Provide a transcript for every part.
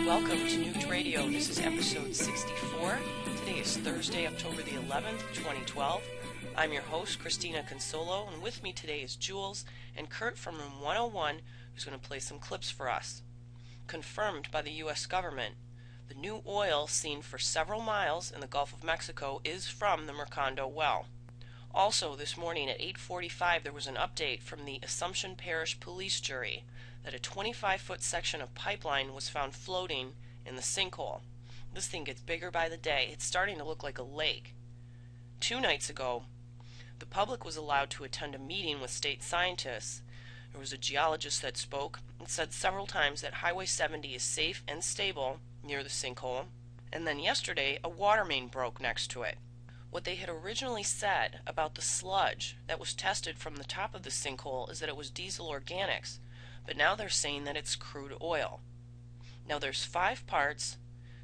Welcome to Nuked Radio. This is episode 64. Today is Thursday, October the 11th, 2012. I'm your host, Christina Consolo, and with me today is Jules and Kurt from Room 101, who's going to play some clips for us. Confirmed by the U.S. government, the new oil seen for several miles in the Gulf of Mexico is from the Macondo well. Also, this morning at 8:45, there was an update from the Assumption Parish Police Jury that a 25-foot section of pipeline was found floating in the Sinkhole. This thing gets bigger by the day. It's starting to look like a lake. 2 nights ago, the public was allowed to attend a meeting with state scientists. There was a geologist that spoke and said several times that Highway 70 is safe and stable near the sinkhole. And then yesterday, a water main broke next to it. What they had originally said about the sludge that was tested from the top of the sinkhole is that it was diesel organics, but now they're saying that it's crude oil. Now there's 5 parts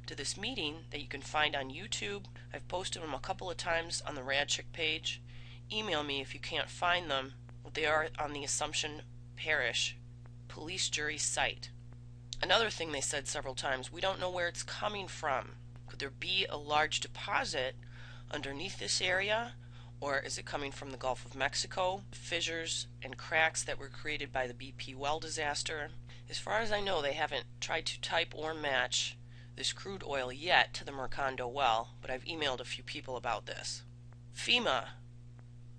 to this meeting that you can find on YouTube. I've posted them a couple of times on the Radchick page. Email me if you can't find them. They are on the Assumption Parish Police Jury site. Another thing they said several times, we don't know where it's coming from. Could there be a large deposit underneath this area, or is it coming from the Gulf of Mexico? Fissures and cracks that were created by the BP well disaster. As far as I know, they haven't tried to type or match this crude oil yet to the Macondo well, but I've emailed a few people about this. FEMA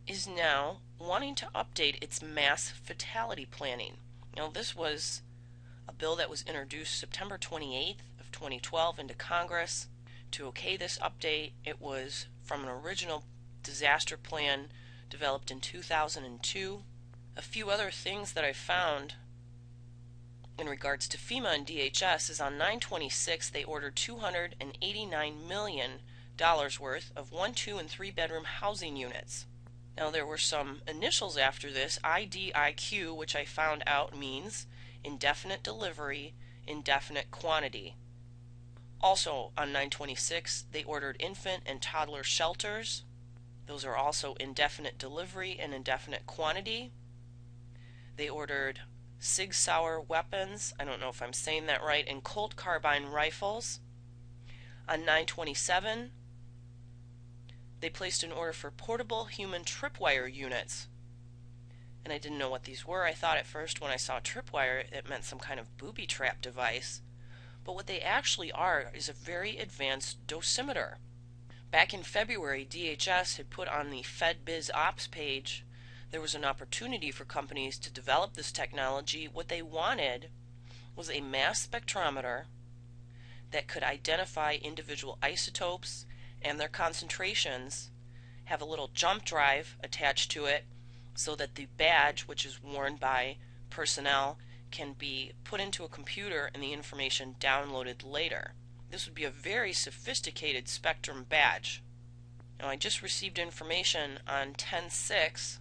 is now wanting to update its mass fatality planning. Now, this was a bill that was introduced September 28th of 2012 into Congress. To okay this update, it was from an original disaster plan developed in 2002. A few other things that I found in regards to FEMA and DHS is on 9/26 they ordered $289 million worth of 1, 2, and 3 bedroom housing units. Now there were some initials after this, IDIQ, which I found out means indefinite delivery, indefinite quantity. Also on 9/26 they ordered infant and toddler shelters. Those are also indefinite delivery and indefinite quantity. They ordered Sig Sauer weapons, I don't know if I'm saying that right, and Colt carbine rifles. On 9/27 they placed an order for portable human tripwire units. And I didn't know what these were. I thought at first when I saw tripwire it meant some kind of booby trap device. But what they actually are is a very advanced dosimeter. Back in February, DHS had put on the FedBiz Ops page there was an opportunity for companies to develop this technology. What they wanted was a mass spectrometer that could identify individual isotopes and their concentrations, have a little jump drive attached to it so that the badge, which is worn by personnel, can be put into a computer and the information downloaded later. This would be a very sophisticated spectrum badge. Now I just received information on 10/6.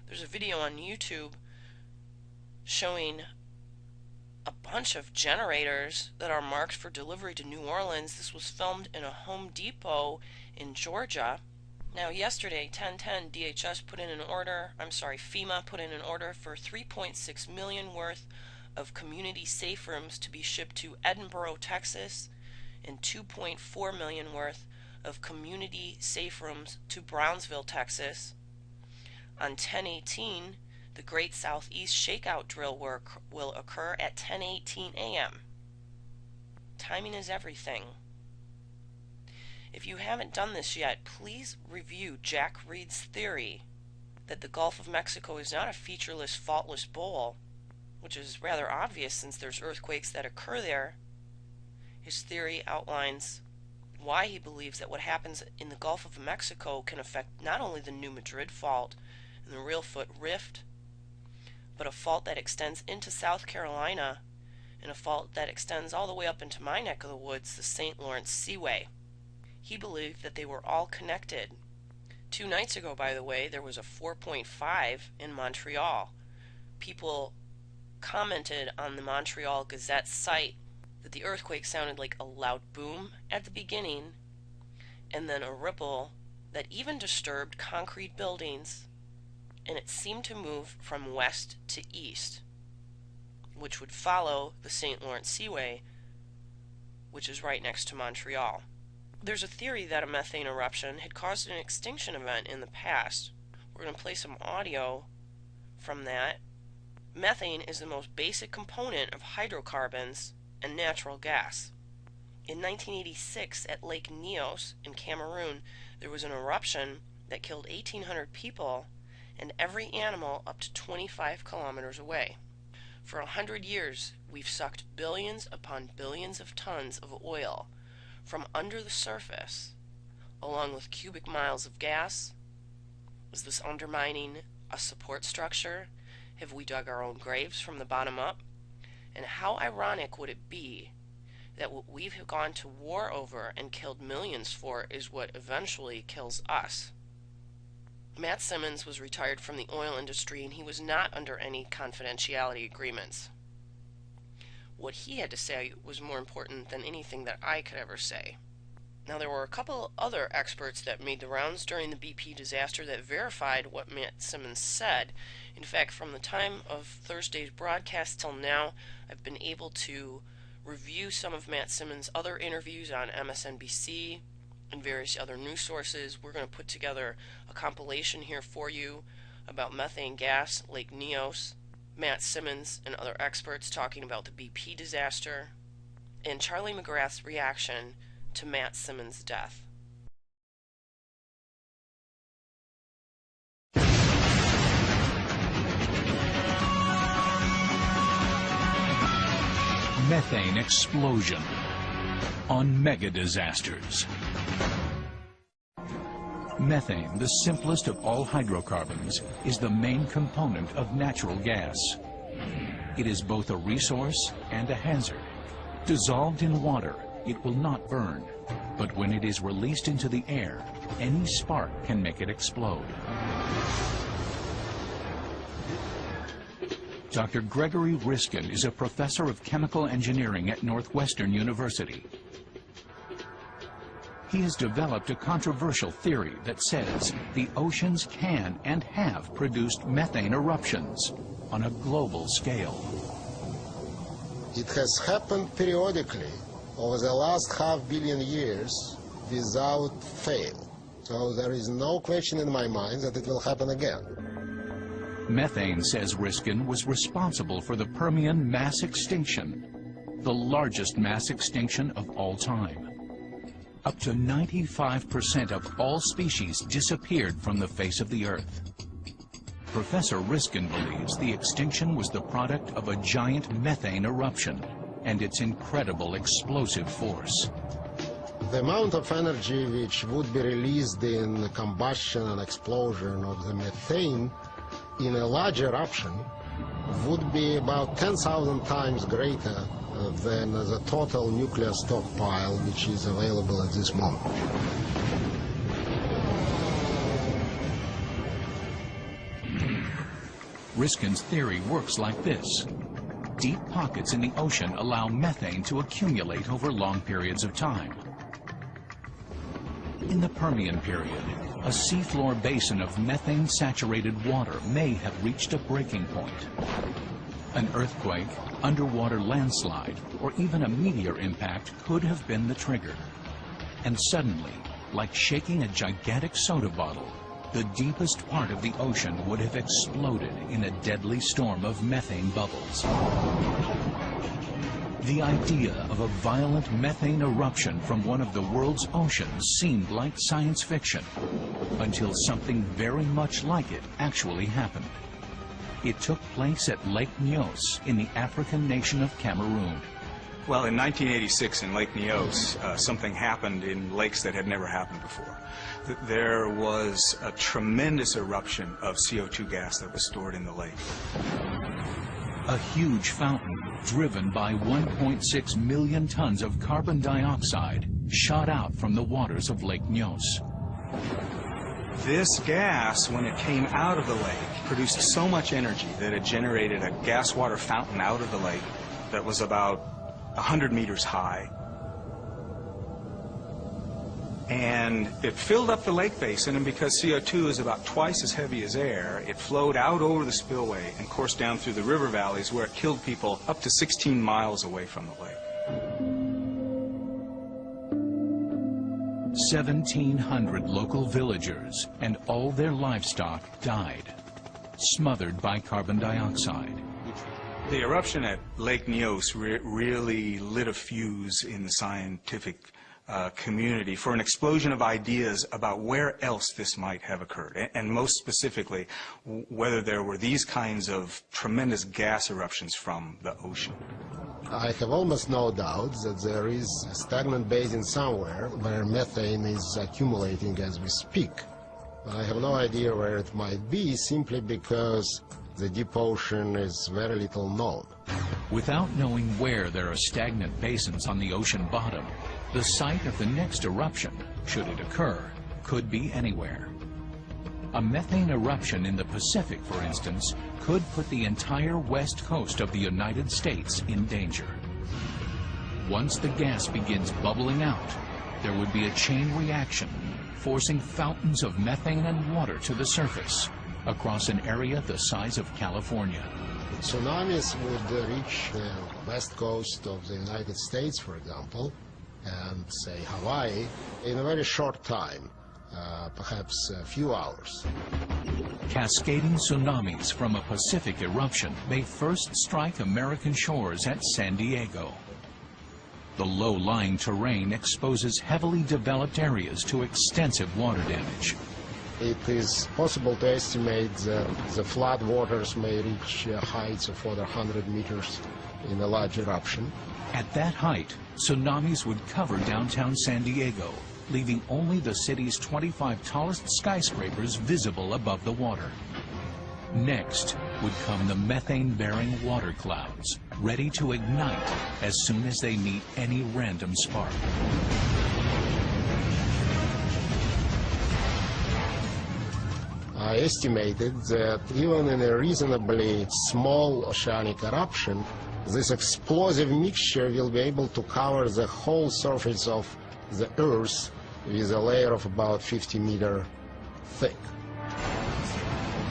There's a video on YouTube showing a bunch of generators that are marked for delivery to New Orleans. This was filmed in a Home Depot in Georgia. Now yesterday, 10/10, DHS put in an order, FEMA put in an order for $3.6 million worth of community safe rooms to be shipped to Edinburgh, Texas, and $2.4 million worth of community safe rooms to Brownsville, Texas. On 10/18, The Great Southeast Shakeout Drill will occur at 10:18 a.m. Timing is everything. If you haven't done this yet, please review Jack Reed's theory that the Gulf of Mexico is not a featureless, faultless bowl, which is rather obvious since there's earthquakes that occur there. His theory outlines why he believes that what happens in the Gulf of Mexico can affect not only the New Madrid Fault and the Reelfoot Rift, but a fault that extends into South Carolina and a fault that extends all the way up into my neck of the woods, the St. Lawrence Seaway. He believed that they were all connected. 2 nights ago, by the way, there was a 4.5 in Montreal. People commented on the Montreal Gazette site that the earthquake sounded like a loud boom at the beginning and then a ripple that even disturbed concrete buildings, and it seemed to move from west to east, which would follow the St. Lawrence Seaway, which is right next to Montreal. There's a theory that a methane eruption had caused an extinction event in the past. We're going to play some audio from that. Methane is the most basic component of hydrocarbons and natural gas. In 1986 at Lake Nyos in Cameroon, there was an eruption that killed 1,800 people and every animal up to 25 kilometers away. For 100 years, we've sucked billions upon billions of tons of oil from under the surface, along with cubic miles of gas. Is this undermining a support structure? Have we dug our own graves from the bottom up? And how ironic would it be that what we've gone to war over and killed millions for is what eventually kills us? Matt Simmons was retired from the oil industry, and he was not under any confidentiality agreements. What he had to say was more important than anything that I could ever say. Now, there were a couple other experts that made the rounds during the BP disaster that verified what Matt Simmons said. In fact, from the time of Thursday's broadcast till now, I've been able to review some of Matt Simmons' other interviews on MSNBC and various other news sources. We're going to put together a compilation here for you about methane gas, Lake Nyos, Matt Simmons and other experts talking about the BP disaster, and Charlie McGrath's reaction to Matt Simmons' death. Methane explosion on mega disasters. Methane, the simplest of all hydrocarbons, is the main component of natural gas. It is both a resource and a hazard. Dissolved in water, it will not burn, but when it is released into the air, any spark can make it explode. Dr. Gregory Riskin is a professor of chemical engineering at Northwestern University. He has developed a controversial theory that says the oceans can and have produced methane eruptions on a global scale. It has happened periodically over the last 500 million years without fail. So there is no question in my mind that it will happen again. Methane, says Riskin, was responsible for the Permian mass extinction, the largest mass extinction of all time. Up to 95% of all species disappeared from the face of the Earth. Professor Riskin believes the extinction was the product of a giant methane eruption and its incredible explosive force. The amount of energy which would be released in the combustion and explosion of the methane in a large eruption would be about 10,000 times greater than the total nuclear stockpile which is available at this moment. Riskin's theory works like this. Deep pockets in the ocean allow methane to accumulate over long periods of time. In the Permian period, a seafloor basin of methane-saturated water may have reached a breaking point. An earthquake, underwater landslide, or even a meteor impact could have been the trigger. And suddenly, like shaking a gigantic soda bottle, the deepest part of the ocean would have exploded in a deadly storm of methane bubbles. The idea of a violent methane eruption from one of the world's oceans seemed like science fiction, until something very much like it actually happened. It took place at Lake Nyos in the African nation of Cameroon. Well, in 1986 in Lake Nyos, something happened in lakes that had never happened before. There was a tremendous eruption of CO2 gas that was stored in the lake. A huge fountain, driven by 1.6 million tons of carbon dioxide, shot out from the waters of Lake Nyos. This gas, when it came out of the lake, produced so much energy that it generated a gas water fountain out of the lake that was about 100 meters high. And it filled up the lake basin, and because CO2 is about twice as heavy as air, it flowed out over the spillway and coursed down through the river valleys, where it killed people up to 16 miles away from the lake. 1,700 local villagers and all their livestock died, smothered by carbon dioxide. The eruption at Lake Nyos really lit a fuse in the scientific community for an explosion of ideas about where else this might have occurred, and most specifically, whether there were these kinds of tremendous gas eruptions from the ocean. I have almost no doubt that there is a stagnant basin somewhere where methane is accumulating as we speak. I have no idea where it might be, simply because the deep ocean is very little known. Without knowing where there are stagnant basins on the ocean bottom, the site of the next eruption, should it occur, could be anywhere. A methane eruption in the Pacific, for instance, could put the entire west coast of the United States in danger. Once the gas begins bubbling out, there would be a chain reaction, forcing fountains of methane and water to the surface across an area the size of California. Tsunamis would reach the west coast of the United States, for example, and say Hawaii, in a very short time, perhaps a few hours. Cascading tsunamis from a Pacific eruption may first strike American shores at San Diego. The low-lying terrain exposes heavily developed areas to extensive water damage. It is possible to estimate that the flood waters may reach heights of over 100 meters in a large eruption. At that height, tsunamis would cover downtown San Diego, leaving only the city's 25 tallest skyscrapers visible above the water. Next would come the methane-bearing water clouds, ready to ignite as soon as they meet any random spark. I estimated that even in a reasonably small oceanic eruption, this explosive mixture will be able to cover the whole surface of the Earth with a layer of about 50 meters thick.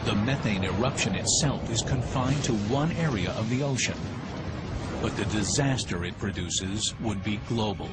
The methane eruption itself is confined to one area of the ocean, but the disaster it produces would be global.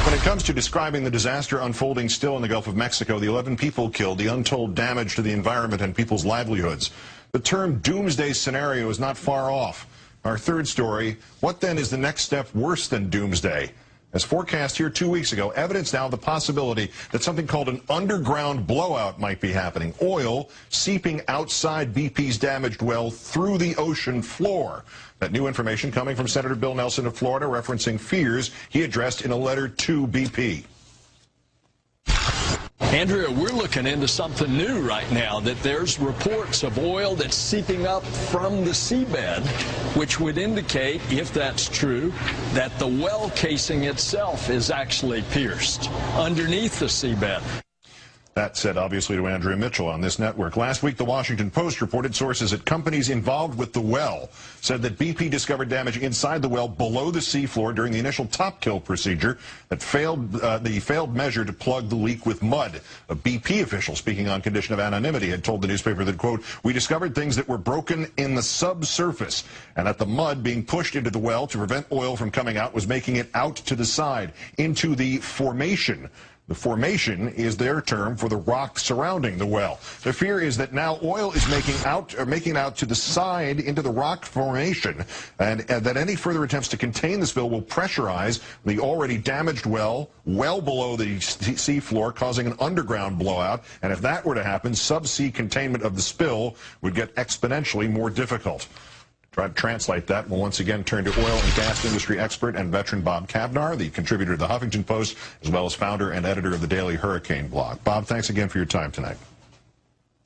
When it comes to describing the disaster unfolding still in the Gulf of Mexico, the 11 people killed, the untold damage to the environment and people's livelihoods, the term doomsday scenario is not far off. Our third story, what then is the next step worse than doomsday? As forecast here 2 weeks ago, evidence now of the possibility that something called an underground blowout might be happening. Oil seeping outside BP's damaged well through the ocean floor. That new information coming from Senator Bill Nelson of Florida, referencing fears he addressed in a letter to BP. Andrea, we're looking into something new right now, that there's reports of oil that's seeping up from the seabed, which would indicate, if that's true, that the well casing itself is actually pierced underneath the seabed. That said, obviously, to Andrea Mitchell on this network. Last week, the Washington Post reported sources at companies involved with the well said that BP discovered damage inside the well below the seafloor during the initial top kill procedure that failed the failed measure to plug the leak with mud. A BP official, speaking on condition of anonymity, had told the newspaper that, quote, "We discovered things that were broken in the subsurface, and that the mud being pushed into the well to prevent oil from coming out was making it out to the side, into the formation." The formation is their term for the rock surrounding the well. The fear is that now oil is making it out to the side into the rock formation, and that any further attempts to contain the spill will pressurize the already damaged well below the seafloor, causing an underground blowout. And if that were to happen, subsea containment of the spill would get exponentially more difficult. Try to translate that, we'll once again turn to oil and gas industry expert and veteran Bob Kavnar, the contributor to the Huffington Post, as well as founder and editor of the Daily Hurricane blog. Bob, thanks again for your time tonight.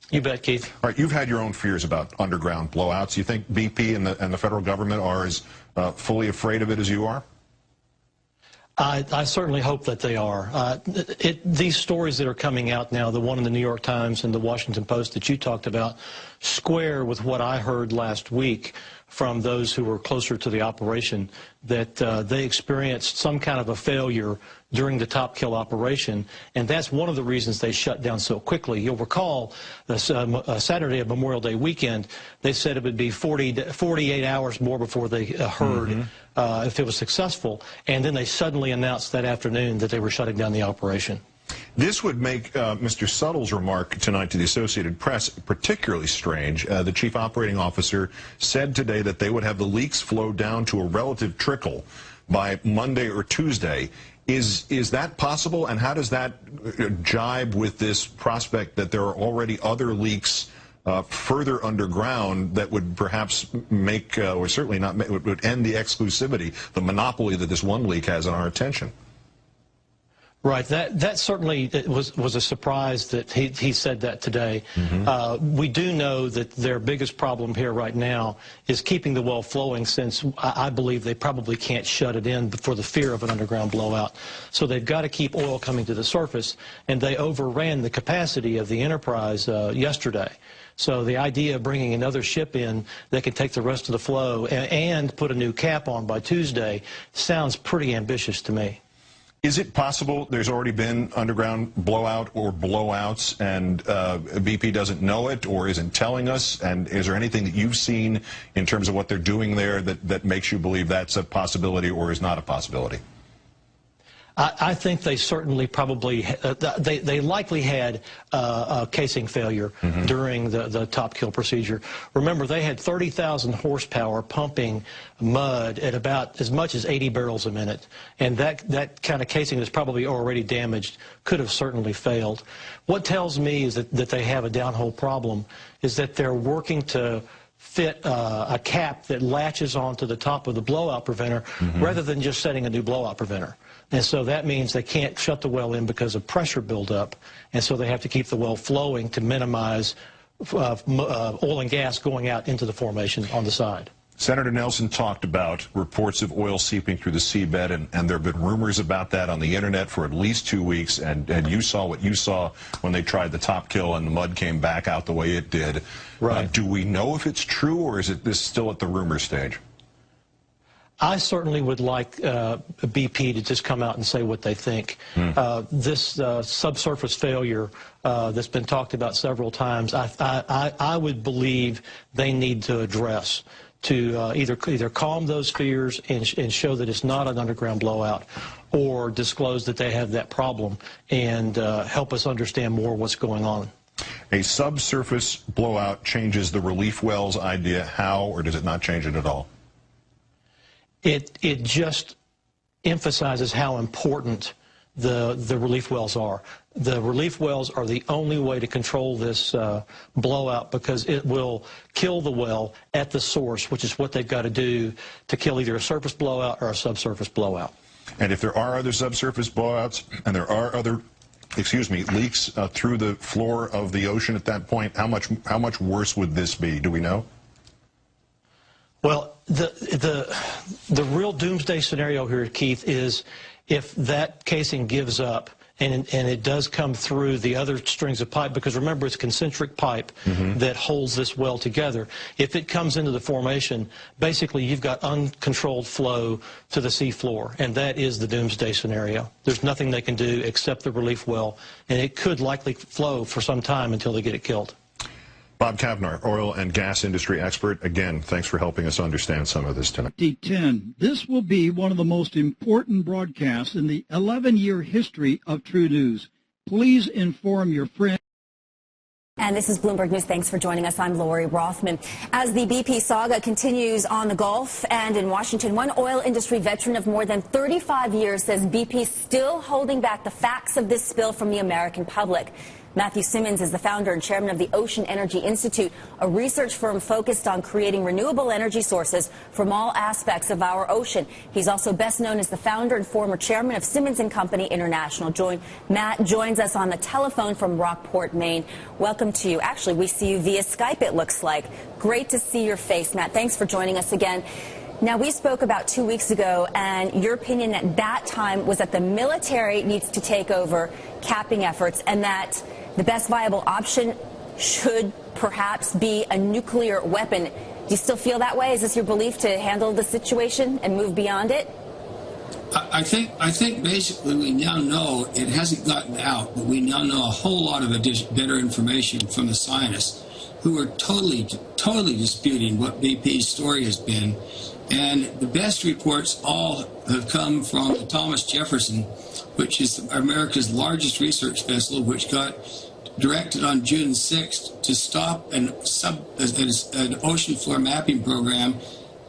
You bet, Keith. All right, you've had your own fears about underground blowouts. You think BP and the federal government are as fully afraid of it as you are? I certainly hope that they are. These stories that are coming out now, the one in the New York Times and the Washington Post that you talked about, square with what I heard last week from those who were closer to the operation, that they experienced some kind of a failure during the top kill operation, and that's one of the reasons they shut down so quickly. You'll recall the Saturday of Memorial Day weekend, they said it would be 48 hours more before they heard if it was successful, and then they suddenly announced that afternoon that they were shutting down the operation. This would make Mr. Suttle's remark tonight to the Associated Press particularly strange. The chief operating officer said today that they would have the leaks flow down to a relative trickle by Monday or Tuesday. Is that possible, and how does that jibe with this prospect that there are already other leaks further underground that would perhaps make, or certainly not, would end the exclusivity, the monopoly that this one leak has on our attention? Right. That certainly was a surprise that he said that today. We do know that their biggest problem here right now is keeping the well flowing, since I believe they probably can't shut it in for the fear of an underground blowout. So they've got to keep oil coming to the surface, and they overran the capacity of the Enterprise yesterday. So the idea of bringing another ship in that can take the rest of the flow and put a new cap on by Tuesday sounds pretty ambitious to me. Is it possible there's already been underground blowout or blowouts and BP doesn't know it or isn't telling us? And is there anything that you've seen in terms of what they're doing there that makes you believe that's a possibility or is not a possibility? I think they certainly probably, they likely had a casing failure during the top kill procedure. Remember, they had 30,000 horsepower pumping mud at about as much as 80 barrels a minute, and that kind of casing is probably already damaged, could have certainly failed. What tells me is that they have a downhole problem is that they're working to fit a cap that latches onto the top of the blowout preventer rather than just setting a new blowout preventer. And so that means they can't shut the well in because of pressure buildup, and so they have to keep the well flowing to minimize oil and gas going out into the formation on the side. Senator Nelson talked about reports of oil seeping through the seabed, and there have been rumors about that on the internet for at least 2 weeks, and you saw what you saw when they tried the top kill and the mud came back out the way it did. Right. Do we know if it's true, or is this still at the rumor stage? I certainly would like BP to just come out and say what they think. This subsurface failure that's been talked about several times, I would believe they need to address to either calm those fears and show that it's not an underground blowout, or disclose that they have that problem and help us understand more what's going on. A subsurface blowout changes the relief wells idea. How, or does it not change it at all? It just emphasizes how important the relief wells are. The relief wells are the only way to control this blowout, because it will kill the well at the source, which is what they've got to do to kill either a surface blowout or a subsurface blowout. And if there are other subsurface blowouts and there are other, leaks through the floor of the ocean at that point, how much worse would this be? Do we know? Well, the real doomsday scenario here, Keith, is if that casing gives up and it does come through the other strings of pipe, because remember, it's concentric pipe that holds this well together. If it comes into the formation, basically you've got uncontrolled flow to the seafloor, and that is the doomsday scenario. There's nothing they can do except the relief well, and it could likely flow for some time until they get it killed. Bob Kavnar, oil and gas industry expert. Again, thanks for helping us understand some of this tonight. 2010. This will be one of the most important broadcasts in the 11-year history of True News. Please inform your friends. And this is Bloomberg News. Thanks for joining us. I'm Lori Rothman. As the BP saga continues on the Gulf and in Washington, one oil industry veteran of more than 35 years says BP is still holding back the facts of this spill from the American public. Matt Simmons is the founder and chairman of the Ocean Energy Institute, a research firm focused on creating renewable energy sources from all aspects of our ocean. He's also best known as the founder and former chairman of Simmons & Company International. Matt joins us on the telephone from Rockport, Maine. Welcome to you. Actually, we see you via Skype, it looks like. Great to see your face, Matt. Thanks for joining us again. Now, we spoke about 2 weeks ago, and your opinion at that time was that the military needs to take over capping efforts, and that the best viable option should perhaps be a nuclear weapon. Do you still feel that way? Is this your belief to handle the situation and move beyond it? I think basically we now know, it hasn't gotten out, but we now know a whole lot of better information from the scientists who are totally disputing what BP's story has been. And the best reports all have come from the Thomas Jefferson, which is America's largest research vessel, which got directed on June 6th to stop an ocean floor mapping program,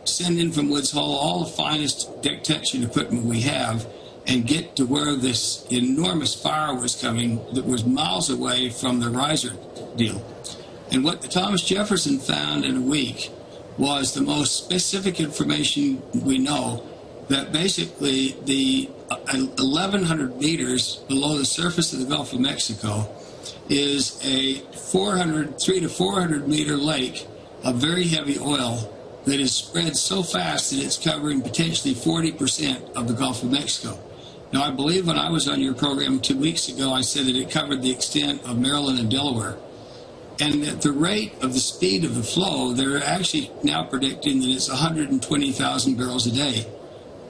send in from Woods Hole all the finest detection equipment we have, and get to where this enormous fire was coming that was miles away from the riser deal. And what the Thomas Jefferson found in a week was the most specific information we know, that basically the 1,100 meters below the surface of the Gulf of Mexico is a 300 to 400 meter lake of very heavy oil that is spread so fast that it's covering potentially 40% of the Gulf of Mexico. Now, I believe when I was on your program 2 weeks ago, I said that it covered the extent of Maryland and Delaware. And at the rate of the speed of the flow, they're actually now predicting that it's 120,000 barrels a day.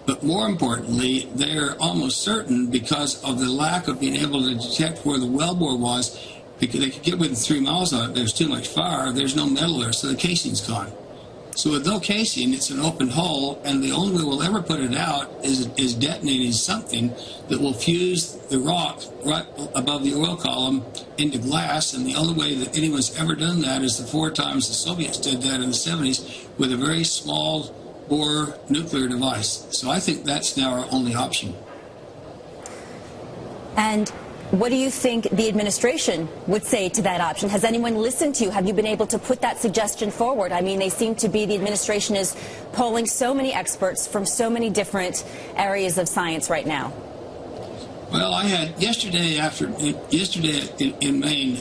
But more importantly, they're almost certain, because of the lack of being able to detect where the wellbore was, because they could get within 3 miles of it, there's too much fire, there's no metal there, so the casing's gone. So with no casing, it's an open hole, and the only way we'll ever put it out is detonating something that will fuse the rock right above the oil column into glass, and the only way that anyone's ever done that is the 4 times the Soviets did that in the 70s with a very small bore nuclear device. So I think that's now our only option. And what do you think the administration would say to that option? Has anyone listened to you? Have you been able to put that suggestion forward? I mean, they seem to be, the administration is polling so many experts from so many different areas of science right now. Well, I had yesterday in Maine,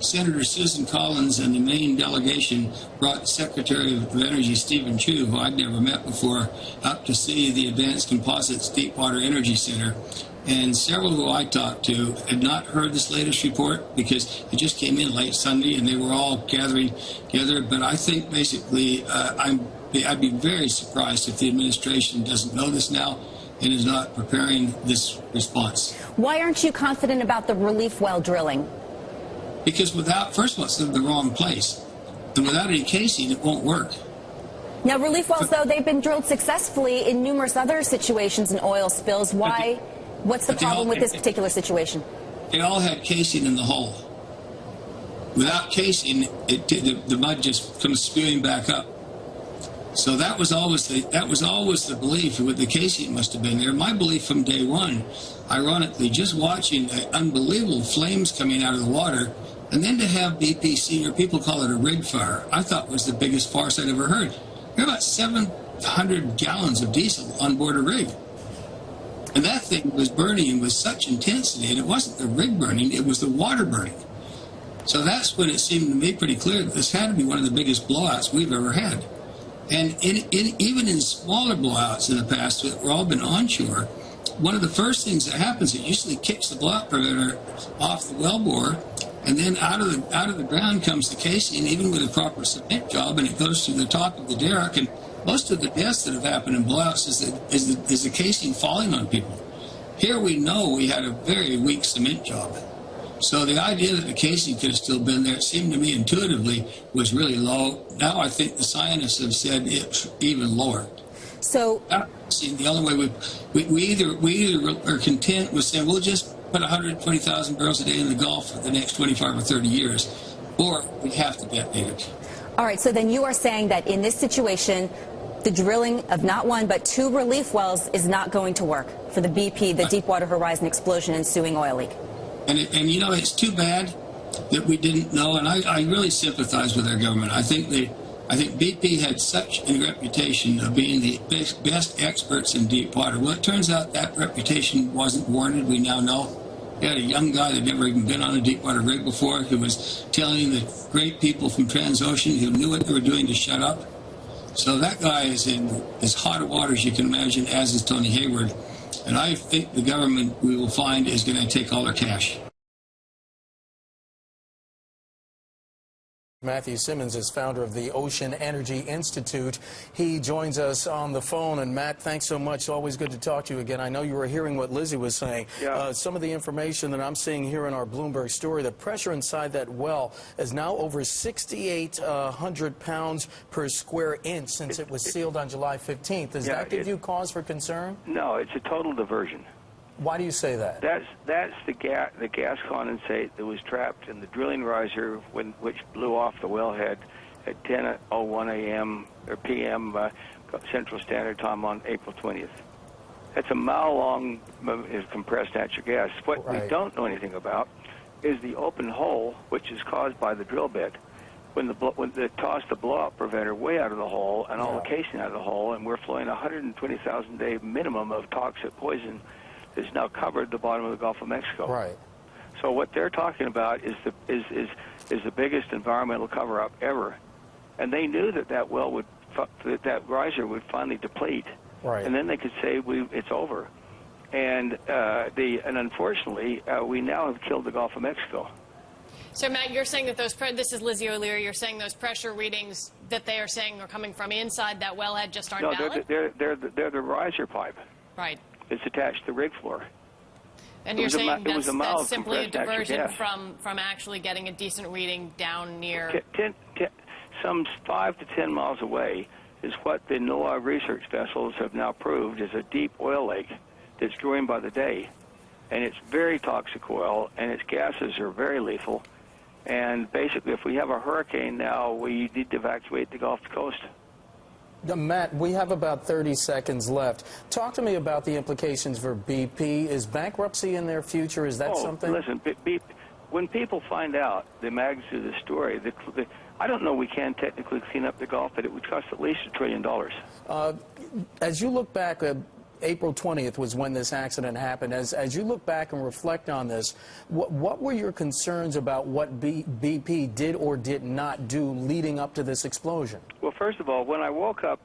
Senator Susan Collins and the Maine delegation brought Secretary of Energy Stephen Chu, who I'd never met before, up to see the Advanced Composites Deepwater Energy Center. And several who I talked to had not heard this latest report because it just came in late Sunday and they were all gathering together. But I think basically I'd be very surprised if the administration doesn't know this now and is not preparing this response. Why aren't you confident about the relief well drilling? Because first of all, it's in the wrong place. And without any casing, it won't work. Now, relief wells, though, they've been drilled successfully in numerous other situations in oil spills. Why? What's the problem with this particular situation? They all had casing in the hull. Without casing, the mud just comes spewing back up. So that was always the belief. With the casing must have been there. My belief from day one, ironically, just watching unbelievable flames coming out of the water, and then to have BP senior people call it a rig fire, I thought was the biggest farce I'd ever heard. There were about 700 gallons of diesel on board a rig. And that thing was burning with such intensity, and it wasn't the rig burning, it was the water burning. So that's when it seemed to me pretty clear that this had to be one of the biggest blowouts we've ever had. And even in smaller blowouts in the past that were all been onshore, one of the first things that happens, it usually kicks the blowout preventer off the wellbore, and then out of the ground comes the casing, even with a proper cement job, and it goes to the top of the derrick. And most of the deaths that have happened in blowouts is the casing falling on people. Here we know we had a very weak cement job. So the idea that the casing could have still been there, it seemed to me intuitively, was really low. Now I think the scientists have said it's even lower. So see, the only way we either are content with saying we'll just put 120,000 barrels a day in the Gulf for the next 25 or 30 years, or we have to detonate it. All right, so then you are saying that in this situation, the drilling of not one but 2 relief wells is not going to work for the BP, the Deepwater Horizon explosion ensuing oil leak. And you know, it's too bad that we didn't know, and I really sympathize with our government. I think BP had such a reputation of being the best experts in deep water. Well, it turns out that reputation wasn't warranted, we now know. They had a young guy that had never even been on a deep water rig before who was telling the great people from Transocean who knew what they were doing to shut up. So that guy is in as hot a water as you can imagine, as is Tony Hayward. And I think the government, we will find, is going to take all their cash. Matthew Simmons is founder of the Ocean Energy Institute. He joins us on the phone. And Matt, thanks so much. Always good to talk to you again. I know you were hearing what Lizzie was saying. Yeah. Some of the information that I'm seeing here in our Bloomberg story, the pressure inside that well is now over 6,800 pounds per square inch since it was sealed on July 15th. Does that give you cause for concern? No, it's a total diversion. Why do you say that? That's the gas condensate that was trapped in the drilling riser which blew off the wellhead at 10:01 a.m. or p.m. Central Standard Time on April 20th. That's a mile-long compressed natural gas. What we don't know anything about is the open hole, which is caused by the drill bit. When they tossed the blowout preventer way out of the hole and all the casing out of the hole, and we're flowing 120,000 a day minimum of toxic poison has now covered the bottom of the Gulf of Mexico. Right. So what they're talking about is the biggest environmental cover-up ever, and they knew that well would that riser would finally deplete, right, and then they could say it's over, and unfortunately we now have killed the Gulf of Mexico. So Matt, you're saying that this is Lizzie O'Leary. You're saying those pressure readings that they are saying are coming from inside that wellhead just aren't valid? No, they're the riser pipe. Right. It's attached to the rig floor. And you're saying that's simply a diversion from actually getting a decent reading down near... Some 5 to 10 miles away is what the NOAA research vessels have now proved is a deep oil lake that's growing by the day. And it's very toxic oil, and its gases are very lethal. And basically, if we have a hurricane now, we need to evacuate the Gulf Coast. Matt, we have about 30 seconds left. Talk to me about the implications for BP. Is bankruptcy in their future? Is that something? Listen, when people find out the magnitude of the story, I don't know we can technically clean up the Gulf, but it would cost at least $1 trillion. As you look back, April 20th was when this accident happened. As you look back and reflect on this, what were your concerns about what BP did or did not do leading up to this explosion? Well, first of all, when I woke up,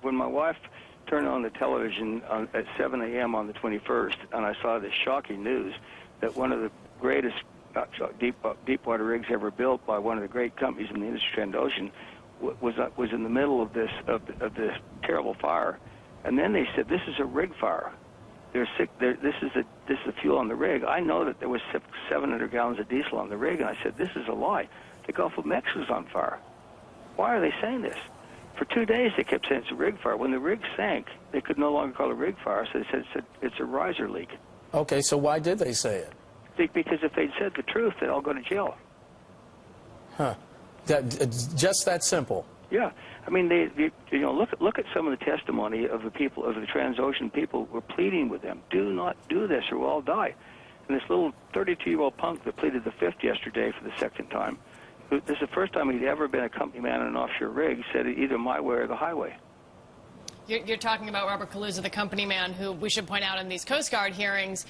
when my wife turned on the television at 7 a.m. on the 21st, and I saw this shocking news that one of the greatest deep water rigs ever built by one of the great companies in the industry, Transocean, was in the middle of this terrible fire. And then they said, this is a rig fire. This is the fuel on the rig. I know that there was 700 gallons of diesel on the rig, and I said, this is a lie. The Gulf of Mexico's on fire. Why are they saying this? For 2 days, they kept saying it's a rig fire. When the rig sank, they could no longer call it a rig fire, so they said it's a riser leak. Okay, so why did they say it? Because if they'd said the truth, they'd all go to jail. Huh. Just that simple. Yeah. I mean, look at some of the testimony of the people, of the Transocean people who were pleading with them. Do not do this or we'll all die. And this little 32-year-old punk that pleaded the fifth yesterday for the second time, this is the first time he'd ever been a company man on an offshore rig, said either my way or the highway. You're talking about Robert Calusa, the company man, who we should point out in these Coast Guard hearings,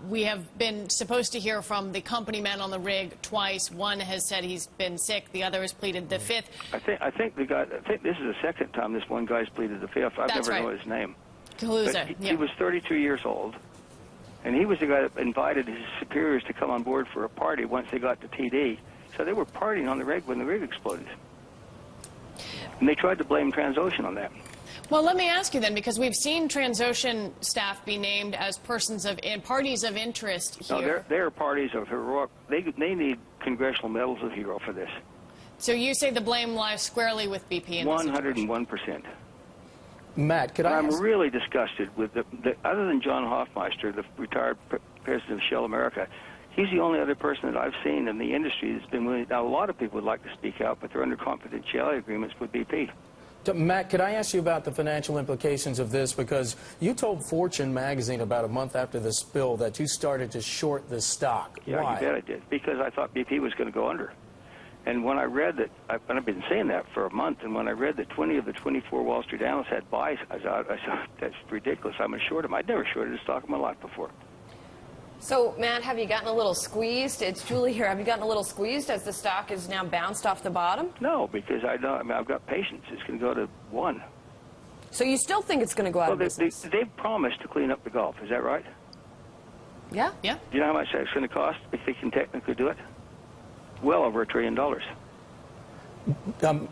we have been supposed to hear from the company man on the rig twice. One has said he's been sick. The other has pleaded the fifth. I think this is the second time this one guy's pleaded the fifth. I've never known his name. Kaluza, He was 32 years old, and he was the guy that invited his superiors to come on board for a party once they got to TD. So they were partying on the rig when the rig exploded. And they tried to blame Transocean on that. Well, let me ask you then, because we've seen Transocean staff be named as parties of interest here. No, they're parties of heroic. They need congressional medals of hero for this. So you say the blame lies squarely with BP in this situation? 101%. Matt, could I I'm ask... really disgusted with other than John Hofmeister, the retired president of Shell America, he's the only other person that I've seen in the industry that's been willing. Now, a lot of people would like to speak out, but they're under confidentiality agreements with BP. Matt, could I ask you about the financial implications of this? Because you told Fortune magazine about a month after the spill that you started to short the stock. Yeah, Why? you bet I did. Because I thought BP was going to go under. And when I read that, and I've been saying that for a month, and when I read that 20 of the 24 Wall Street analysts had buys, I thought, that's ridiculous. I'm going to short them. I'd never shorted a stock in my life before. So, Matt, have you gotten a little squeezed? It's Julie here. Have you gotten a little squeezed as the stock is now bounced off the bottom? No, because I know. I mean, I've got patience. It's going to go to 1. So you still think it's going to go out of business? They've promised to clean up the Gulf. Is that right? Yeah. Yeah. Do you know how much that's going to cost if they can technically do it? Well over $1 trillion.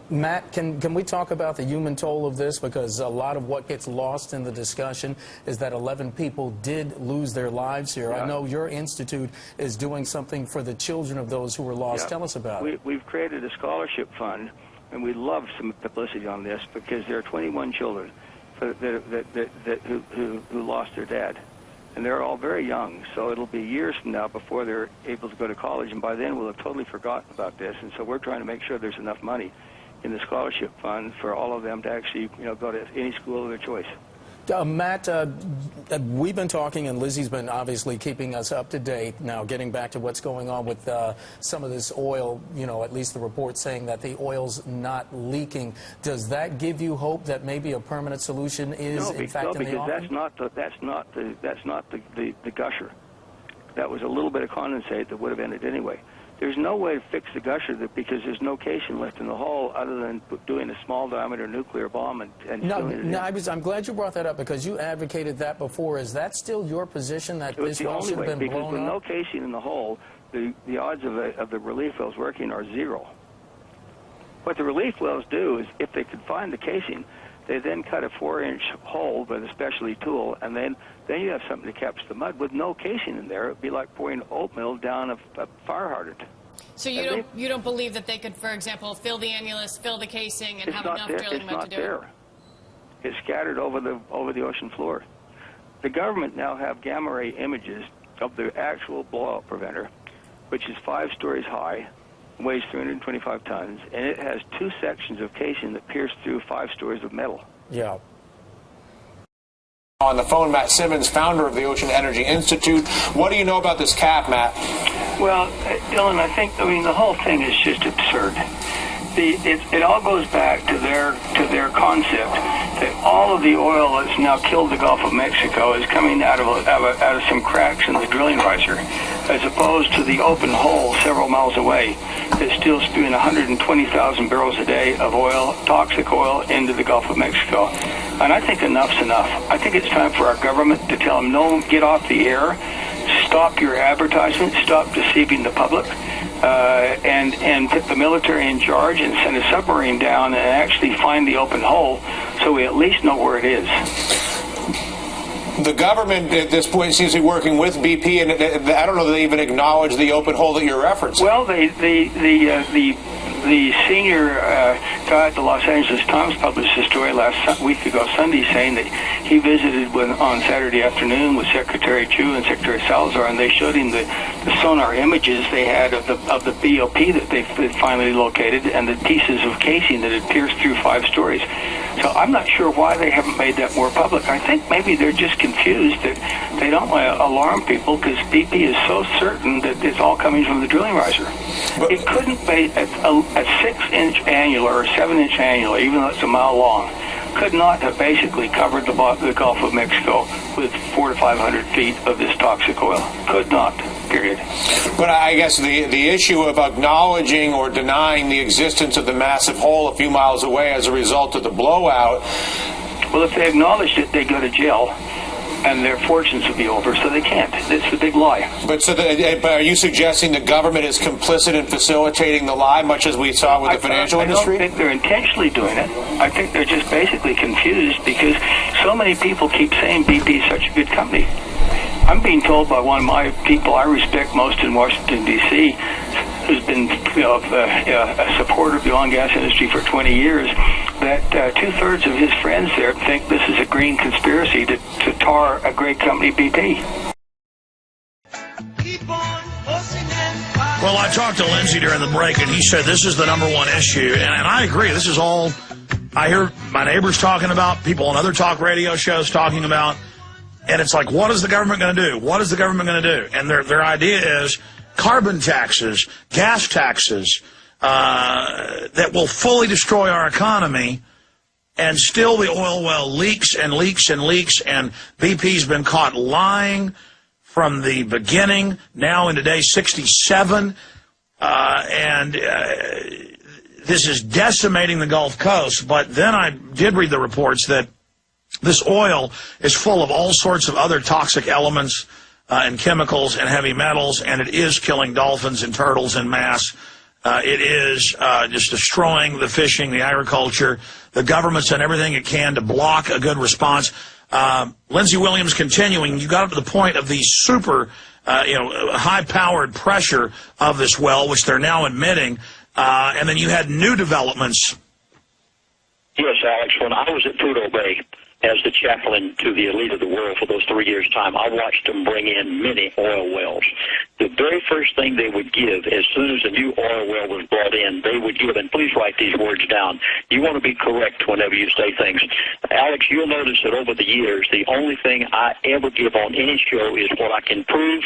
Matt, can we talk about the human toll of this? Because a lot of what gets lost in the discussion is that 11 people did lose their lives here. Yeah. I know your institute is doing something for the children of those who were lost. Yeah. Tell us about it. We've created a scholarship fund, and we'd love some publicity on this because there are 21 children who lost their dad. And they're all very young, so it'll be years from now before they're able to go to college, and by then we'll have totally forgotten about this. And so we're trying to make sure there's enough money in the scholarship fund for all of them to actually, go to any school of their choice. Matt, we've been talking, and Lizzie's been obviously keeping us up to date. Now, getting back to what's going on with some of this oil, at least the report saying that the oil's not leaking. Does that give you hope that maybe a permanent solution is, in fact, in the offing? that's not the gusher. That was a little bit of condensate that would have ended anyway. There's no way to fix the gusher because there's no casing left in the hull other than doing a small diameter nuclear bomb and I'm glad you brought that up because you advocated that before. Is that still your position that this well should have been blown up? Because with no casing in the hull, the odds of the relief wells working are 0. What the relief wells do is if they can find the casing, they then cut a 4-inch hole with a specialty tool, and then you have something to capture the mud. With no casing in there, it would be like pouring oatmeal down a fire hydrant. So you don't believe that they could, for example, fill the annulus, fill the casing, and have enough drilling mud to do it? It's not there. It's scattered over the ocean floor. The government now have gamma ray images of the actual blowout preventer, which is 5 stories high, weighs 325 tons, and it has 2 sections of casing that pierce through 5 stories of metal. Yeah. On the phone, Matt Simmons, founder of the Ocean Energy Institute. What do you know about this cap, Matt? Well, Dylan, I think the whole thing is just absurd. It all goes back to their concept that all of the oil that's now killed the Gulf of Mexico is coming out of some cracks in the drilling riser, as opposed to the open hole several miles away that's still spewing 120,000 barrels a day of oil, toxic oil, into the Gulf of Mexico. And I think enough's enough. I think it's time for our government to tell them, no, get off the air, stop your advertisement, stop deceiving the public, and put the military in charge and send a submarine down and actually find the open hole so we at least know where it is. The government at this point seems to be working with BP, and I don't know that they even acknowledge the open hole that you're referencing. Well, the senior guy at the Los Angeles Times published a story last week ago, Sunday, saying that he visited on Saturday afternoon with Secretary Chu and Secretary Salazar, and they showed him the sonar images they had of the BOP that they finally located and the pieces of casing that had pierced through 5 stories. So I'm not sure why they haven't made that more public. I think maybe they're just confused that they don't want to alarm people because BP is so certain that it's all coming from the drilling riser. It couldn't be a 6-inch annular or 7-inch annular, even though it's a mile long, could not have basically covered the Gulf of Mexico with 400 to 500 feet of this toxic oil. Could not. Period. But I guess the issue of acknowledging or denying the existence of the massive hole a few miles away as a result of the blowout. Well, Well, if they acknowledged it, they'd go to jail, and their fortunes would be over, so they can't. It's the big lie. But are you suggesting the government is complicit in facilitating the lie, much as we saw with the financial industry? I don't think they're intentionally doing it. I think they're just basically confused because so many people keep saying BP is such a good company. I'm being told by one of my people I respect most in Washington, D.C., who's been a supporter of the oil and gas industry for 20 years, that two-thirds of his friends there think this is a green conspiracy to tar a great company, BP. Well, I talked to Lindsay during the break, and he said this is the number one issue, and I agree. This is all I hear my neighbors talking about, people on other talk radio shows talking about, and it's like, what is the government going to do? What is the government going to do? And their idea is carbon taxes, gas taxes, that will fully destroy our economy, and still the oil well leaks and leaks and leaks, and BP's been caught lying from the beginning, now into day 67, and this is decimating the Gulf Coast. But then I did read the reports that this oil is full of all sorts of other toxic elements and chemicals and heavy metals, and it is killing dolphins and turtles en masse. It is just destroying the fishing, the agriculture. The government's done everything it can to block a good response. Lindsey Williams continuing, you got up to the point of the super, high-powered pressure of this well, which they're now admitting, and then you had new developments. Yes, Alex, when I was at Prudhoe Bay as the chaplain to the elite of the world for those 3 years' time, I watched them bring in many oil wells. The very first thing they would give, as soon as a new oil well was brought in, they would give, and please write these words down. You want to be correct whenever you say things. Alex, you'll notice that over the years, the only thing I ever give on any show is what I can prove,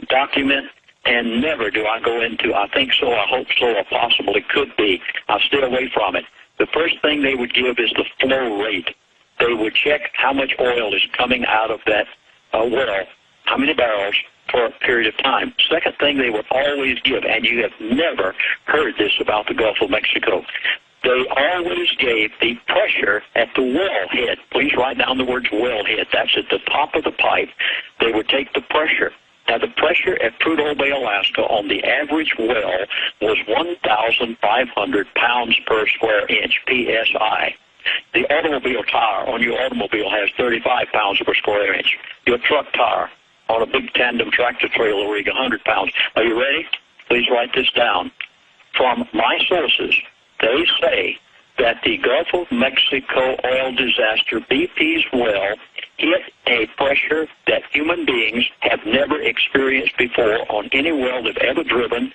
document, and never do I go into, I think so, I hope so, or possibly could be. I stay away from it. The first thing they would give is the flow rate. They would check how much oil is coming out of that well, how many barrels for a period of time. Second thing they would always give, and you have never heard this about the Gulf of Mexico, they always gave the pressure at the wellhead. Please write down the words wellhead. That's at the top of the pipe. They would take the pressure. Now, the pressure at Prudhoe Bay, Alaska, on the average well was 1,500 pounds per square inch, PSI. The automobile tire on your automobile has 35 pounds per square inch. Your truck tire on a big tandem tractor trailer rig, 100 pounds. Are you ready? Please write this down. From my sources, they say that the Gulf of Mexico oil disaster, BP's well, hit a pressure that human beings have never experienced before on any well they've ever driven.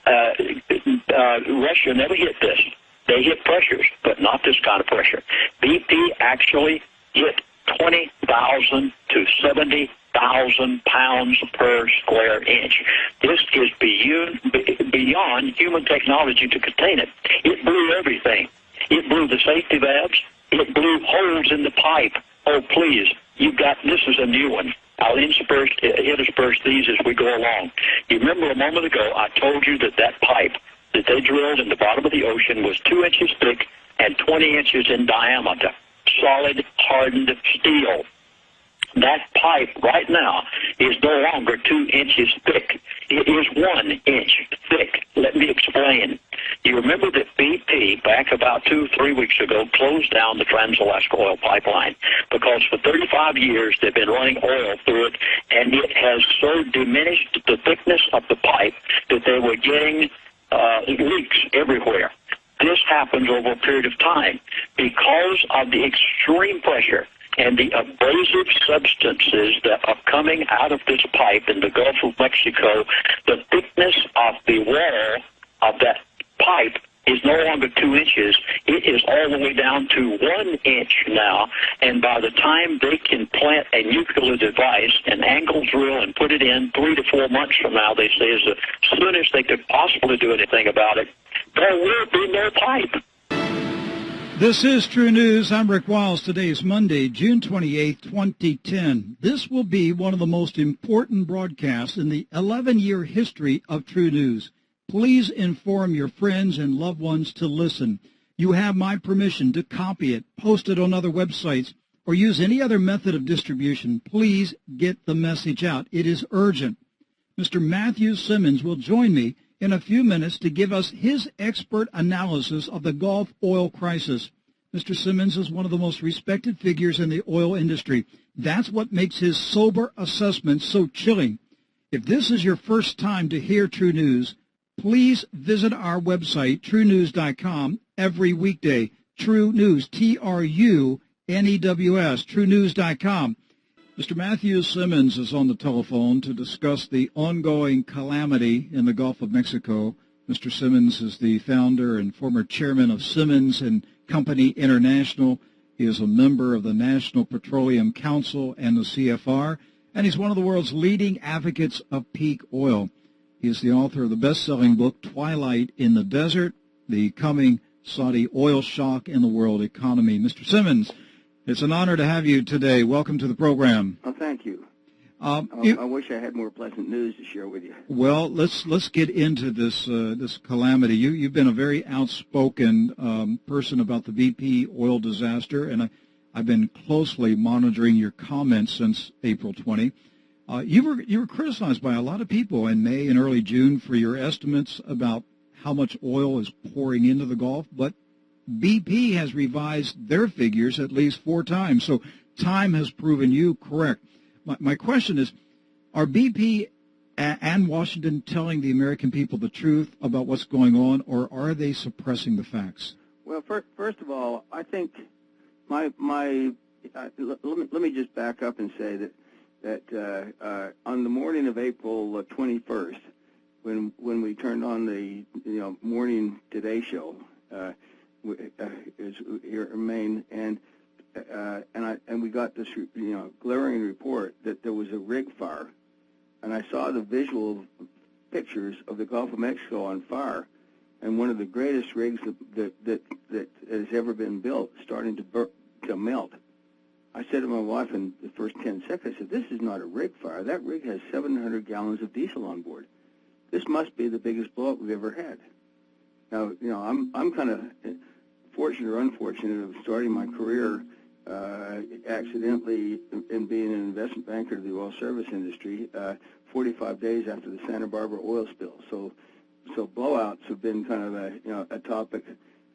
Russia never hit this. They hit pressures, but not this kind of pressure. BP actually hit 20,000 to 70,000 pounds per square inch. This is beyond human technology to contain it. It blew everything. It blew the safety valves. It blew holes in the pipe. Oh, please, this is a new one. I'll intersperse these as we go along. You remember a moment ago I told you that pipe that they drilled in the bottom of the ocean was 2 inches thick and 20 inches in diameter. Solid, hardened steel. That pipe right now is no longer 2 inches thick. It is 1 inch thick. Let me explain. You remember that BP, back about 2-3 weeks ago, closed down the Trans-Alaska oil pipeline because for 35 years they've been running oil through it, and it has so diminished the thickness of the pipe that they were getting leaks everywhere. This happens over a period of time because of the extreme pressure and the abrasive substances that are coming out of this pipe in the Gulf of Mexico. The thickness of the wall of that pipe is no longer 2 inches. It is all the way down to 1 inch now, and by the time they can plant a nuclear device, an angle drill, and put it in 3 to 4 months from now, they say as soon as they could possibly do anything about it, there will be no pipe. This is True News. I'm Rick Wiles. Today is Monday, June 28, 2010. This will be one of the most important broadcasts in the 11-year history of True News. Please inform your friends and loved ones to listen. You have my permission to copy it, post it on other websites, or use any other method of distribution, please get the message out. It is urgent. Mr. Matthew Simmons will join me in a few minutes to give us his expert analysis of the Gulf oil crisis. Mr. Simmons is one of the most respected figures in the oil industry. That's what makes his sober assessment so chilling. If this is your first time to hear True News, please visit our website, truenews.com, every weekday. True News, TRUNEWS, truenews.com. Mr. Matthew Simmons is on the telephone to discuss the ongoing calamity in the Gulf of Mexico. Mr. Simmons is the founder and former chairman of Simmons and Company International. He is a member of the National Petroleum Council and the CFR, and he's one of the world's leading advocates of peak oil. He is the author of the best-selling book, Twilight in the Desert, the coming Saudi oil shock in the world economy. Mr. Simmons, it's an honor to have you today. Welcome to the program. Oh, thank you. I wish I had more pleasant news to share with you. Well, let's get into this calamity. You've been a very outspoken person about the BP oil disaster, and I've been closely monitoring your comments since April 20. You were criticized by a lot of people in May and early June for your estimates about how much oil is pouring into the Gulf, but BP has revised their figures at least 4 times, so time has proven you correct. My question is, are BP and Washington telling the American people the truth about what's going on, or are they suppressing the facts? Well, first of all, I think let me just back up and say that on the morning of April 21st, when we turned on the morning Today show, is here in Maine, and we got this glaring report that there was a rig fire, and I saw the visual pictures of the Gulf of Mexico on fire, and one of the greatest rigs that has ever been built starting to melt. I said to my wife in the first 10 seconds, I said, "This is not a rig fire. That rig has 700 gallons of diesel on board. This must be the biggest blowout we've ever had." Now, I'm kind of fortunate or unfortunate of starting my career accidentally in being an investment banker to the oil service industry 45 days after the Santa Barbara oil spill. So blowouts have been kind of a topic,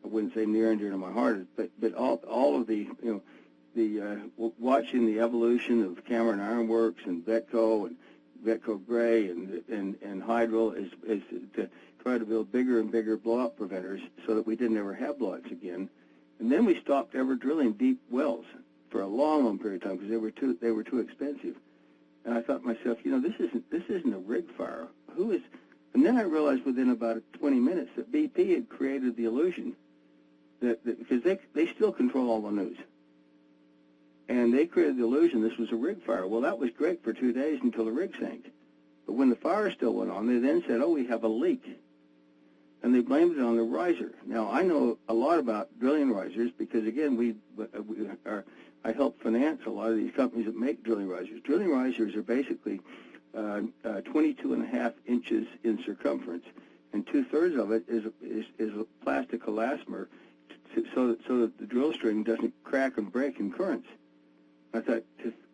I wouldn't say near and dear to my heart, but all of the watching the evolution of Cameron Iron Works and Vetco and Vetco Gray and Hydro is to try to build bigger and bigger blowout preventers so that we didn't ever have blowouts again. And then we stopped ever drilling deep wells for a long, long period of time because they were too expensive. And I thought to myself, this isn't a rig fire. Who is? And then I realized within about 20 minutes that BP had created the illusion that because they still control all the news. And they created the illusion this was a rig fire. Well, that was great for 2 days until the rig sank. But when the fire still went on, they then said, "Oh, we have a leak." And they blamed it on the riser. Now, I know a lot about drilling risers because, again, I help finance a lot of these companies that make drilling risers. Drilling risers are basically 22.5 inches in circumference, and 2/3 of it is a plastic elastomer so that the drill string doesn't crack and break in currents. I thought,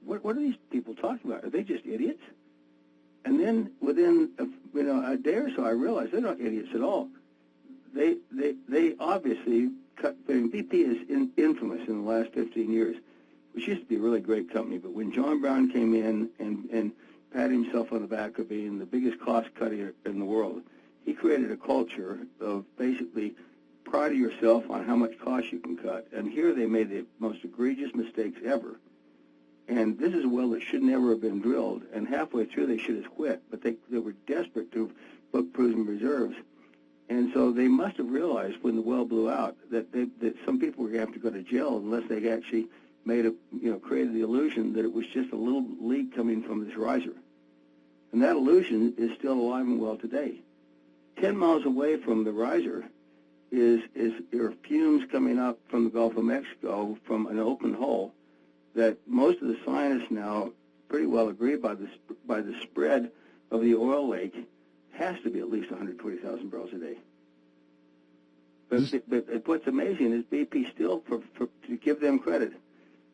what are these people talking about? Are they just idiots? And then within a day or so, I realized they're not idiots at all. They obviously cut. BP is infamous in the last 15 years, which used to be a really great company. But when John Brown came in and patted himself on the back of being the biggest cost cutter in the world, he created a culture of basically pride of yourself on how much cost you can cut. And here they made the most egregious mistakes ever. And this is a well that should never have been drilled, and halfway through they should have quit, but they were desperate to book proven reserves. And so they must have realized when the well blew out that some people were going to have to go to jail unless they actually created the illusion that it was just a little leak coming from this riser. And that illusion is still alive and well today. 10 miles away from the riser there are fumes coming up from the Gulf of Mexico from an open hole that most of the scientists now pretty well agree by the spread of the oil lake has to be at least 120,000 barrels a day. But what's amazing is BP still, to give them credit,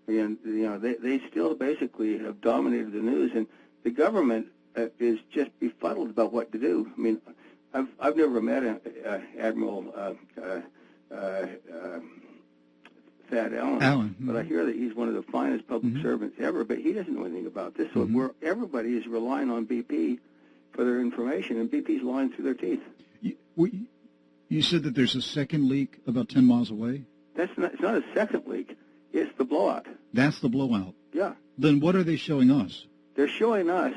And they still basically have dominated the news, and the government is just befuddled about what to do. I mean, I've never met Admiral Thad Allen, but I hear that he's one of the finest public servants ever, but he doesn't know anything about this. So everybody is relying on BP for their information, and BP's lying through their teeth. You said that there's a second leak about 10 miles away? It's not a second leak. It's the blowout. That's the blowout. Yeah. Then what are they showing us? They're showing us,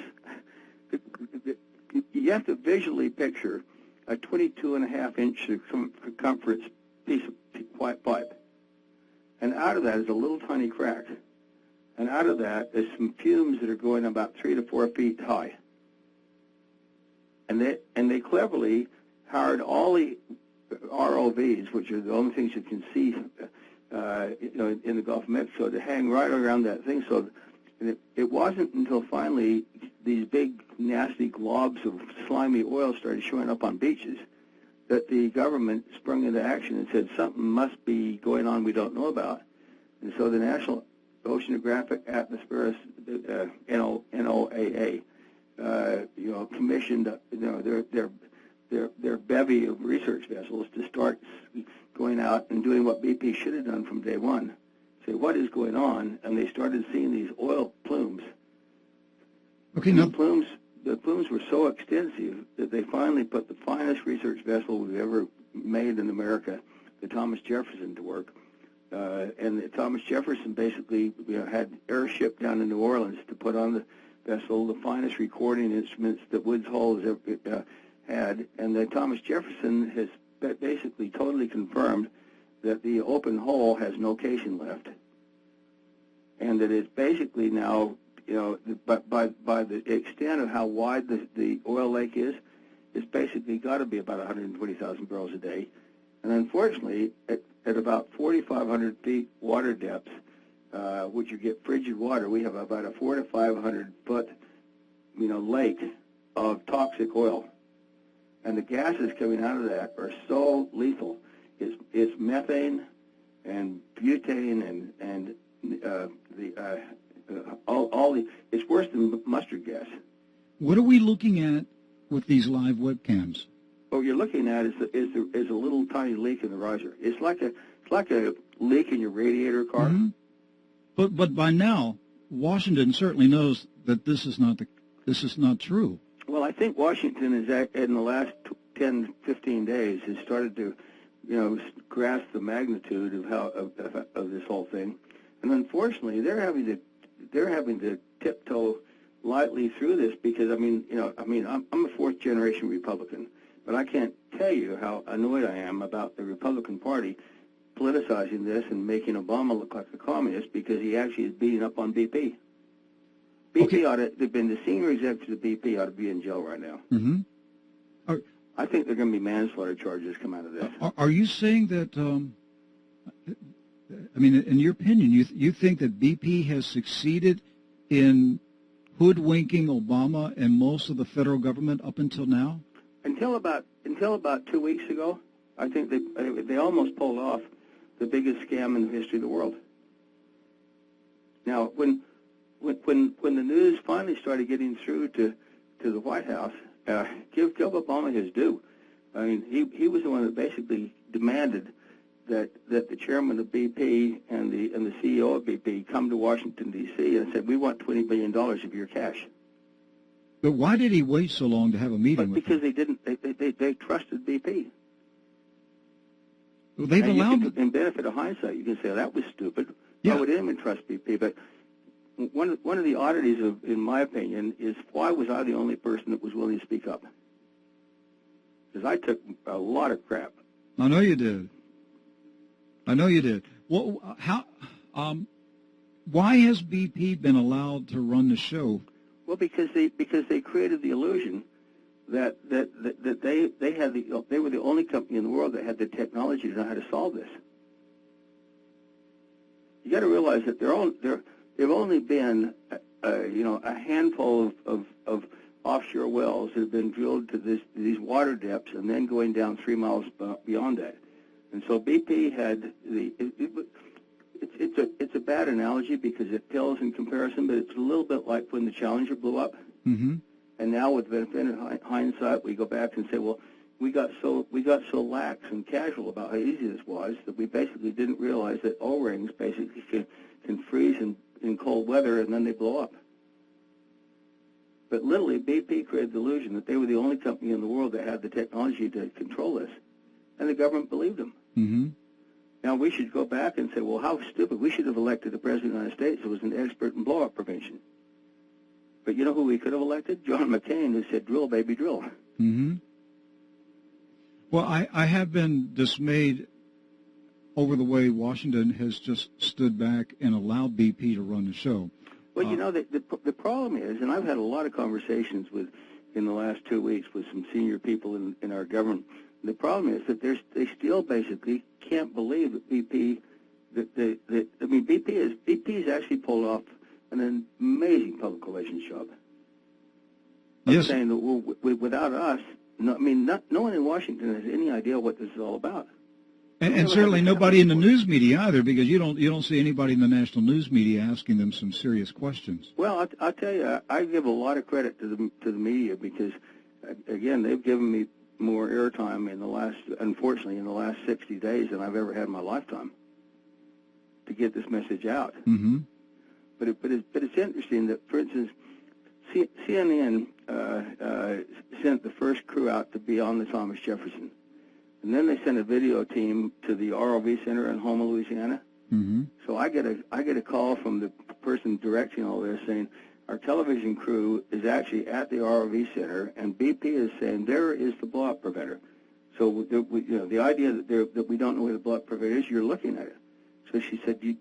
you have to visually picture a 22.5-inch circumference piece of white pipe. And out of that is a little tiny crack. And out of that is some fumes that are going about 3 to 4 feet high. And they cleverly hired all the ROVs, which are the only things you can see in the Gulf of Mexico, to hang right around that thing. So it wasn't until finally these big, nasty globs of slimy oil started showing up on beaches that the government sprung into action and said something must be going on we don't know about. And so the National Oceanographic Atmospheric NOAA commissioned their bevy of research vessels to start going out and doing what BP should have done from day one. Say, what is going on? And they started seeing these oil plumes. Okay, the plumes were so extensive that they finally put the finest research vessel we've ever made in America, the Thomas Jefferson, to work. And the Thomas Jefferson basically had airship down in New Orleans to put on the vessel the finest recording instruments that Woods Hole has ever had. And the Thomas Jefferson has basically totally confirmed that the open hole has no casing left, and that it's basically now, by the extent of how wide the oil lake is, it's basically got to be about 120,000 barrels a day. And unfortunately, at about 4,500 feet water depth, which you get frigid water, we have about a 400 to 500 foot, lake of toxic oil. And the gases coming out of that are so lethal. It's methane and butane and it's worse than mustard gas. What are we looking at with these live webcams? What you're looking at is a little tiny leak in the riser. It's like a leak in your radiator car. Mm-hmm. But by now, Washington certainly knows that this is not true. Well, I think Washington is in the last 10, 15 days has started to, grasp the magnitude of this whole thing, and unfortunately, they're having to tiptoe lightly through this because I'm a fourth generation Republican, but I can't tell you how annoyed I am about the Republican Party politicizing this and making Obama look like a communist because he actually is beating up on BP. The senior executives of BP ought to be in jail right now. Mm-hmm. I think there are going to be manslaughter charges come out of this. Are you saying that, in your opinion, you think that BP has succeeded in hoodwinking Obama and most of the federal government up until now? Until about 2 weeks ago, I think they almost pulled off the biggest scam in the history of the world. Now, when the news finally started getting through to the White House, give Obama his due. I mean, he was the one that basically demanded that the chairman of BP and the CEO of BP come to Washington, D.C. and said, we want $20 billion of your cash. But why did he wait so long to have a meeting with them? Because they trusted BP. Well, they've allowed them. In benefit of hindsight, you can say, that was stupid. Yeah. Why would anyone trust BP? But one of the oddities, in my opinion, is why was I the only person that was willing to speak up? Because I took a lot of crap. I know you did. Well, why has BP been allowed to run the show? Well, because they created the illusion that they were the only company in the world that had the technology to know how to solve this. You got to realize that there've only been a handful of offshore wells that have been drilled to these water depths and then going down 3 miles beyond that. And so BP had it's a bad analogy because it pales in comparison, but it's a little bit like when the Challenger blew up. Mm-hmm. And now with benefit of hindsight, we go back and say, well, we got so lax and casual about how easy this was that we basically didn't realize that O-rings basically can freeze in cold weather and then they blow up. But literally, BP created the illusion that they were the only company in the world that had the technology to control this, and the government believed them. Mm-hmm. Now we should go back and say, well, how stupid! We should have elected the President of the United States who was an expert in blowout prevention. But you know who we could have elected? John McCain, who said, drill, baby, drill. Mm-hmm. Well, I have been dismayed over the way Washington has just stood back and allowed BP to run the show. Well, you know, the problem is, and I've had a lot of conversations in the last 2 weeks with some senior people in our government. The problem is that they still basically can't believe that BP, BP's actually pulled off an amazing public relations job. Yes. Saying that without us, no one in Washington has any idea what this is all about. And certainly nobody in the news media either, because you don't see anybody in the national news media asking them some serious questions. Well, I'll tell you, I give a lot of credit to the media because, again, they've given me more airtime unfortunately, in the last 60 days than I've ever had in my lifetime to get this message out. Mm-hmm. But it's interesting that, for instance, CNN sent the first crew out to be on the Thomas Jefferson. And then they sent a video team to the ROV Center in Houma, Louisiana. Mm-hmm. So I get a call from the person directing all this saying our television crew is actually at the ROV Center, and BP is saying there is the blowout preventer. So the idea that we don't know where the blowout preventer is, you're looking at it. So she said, do you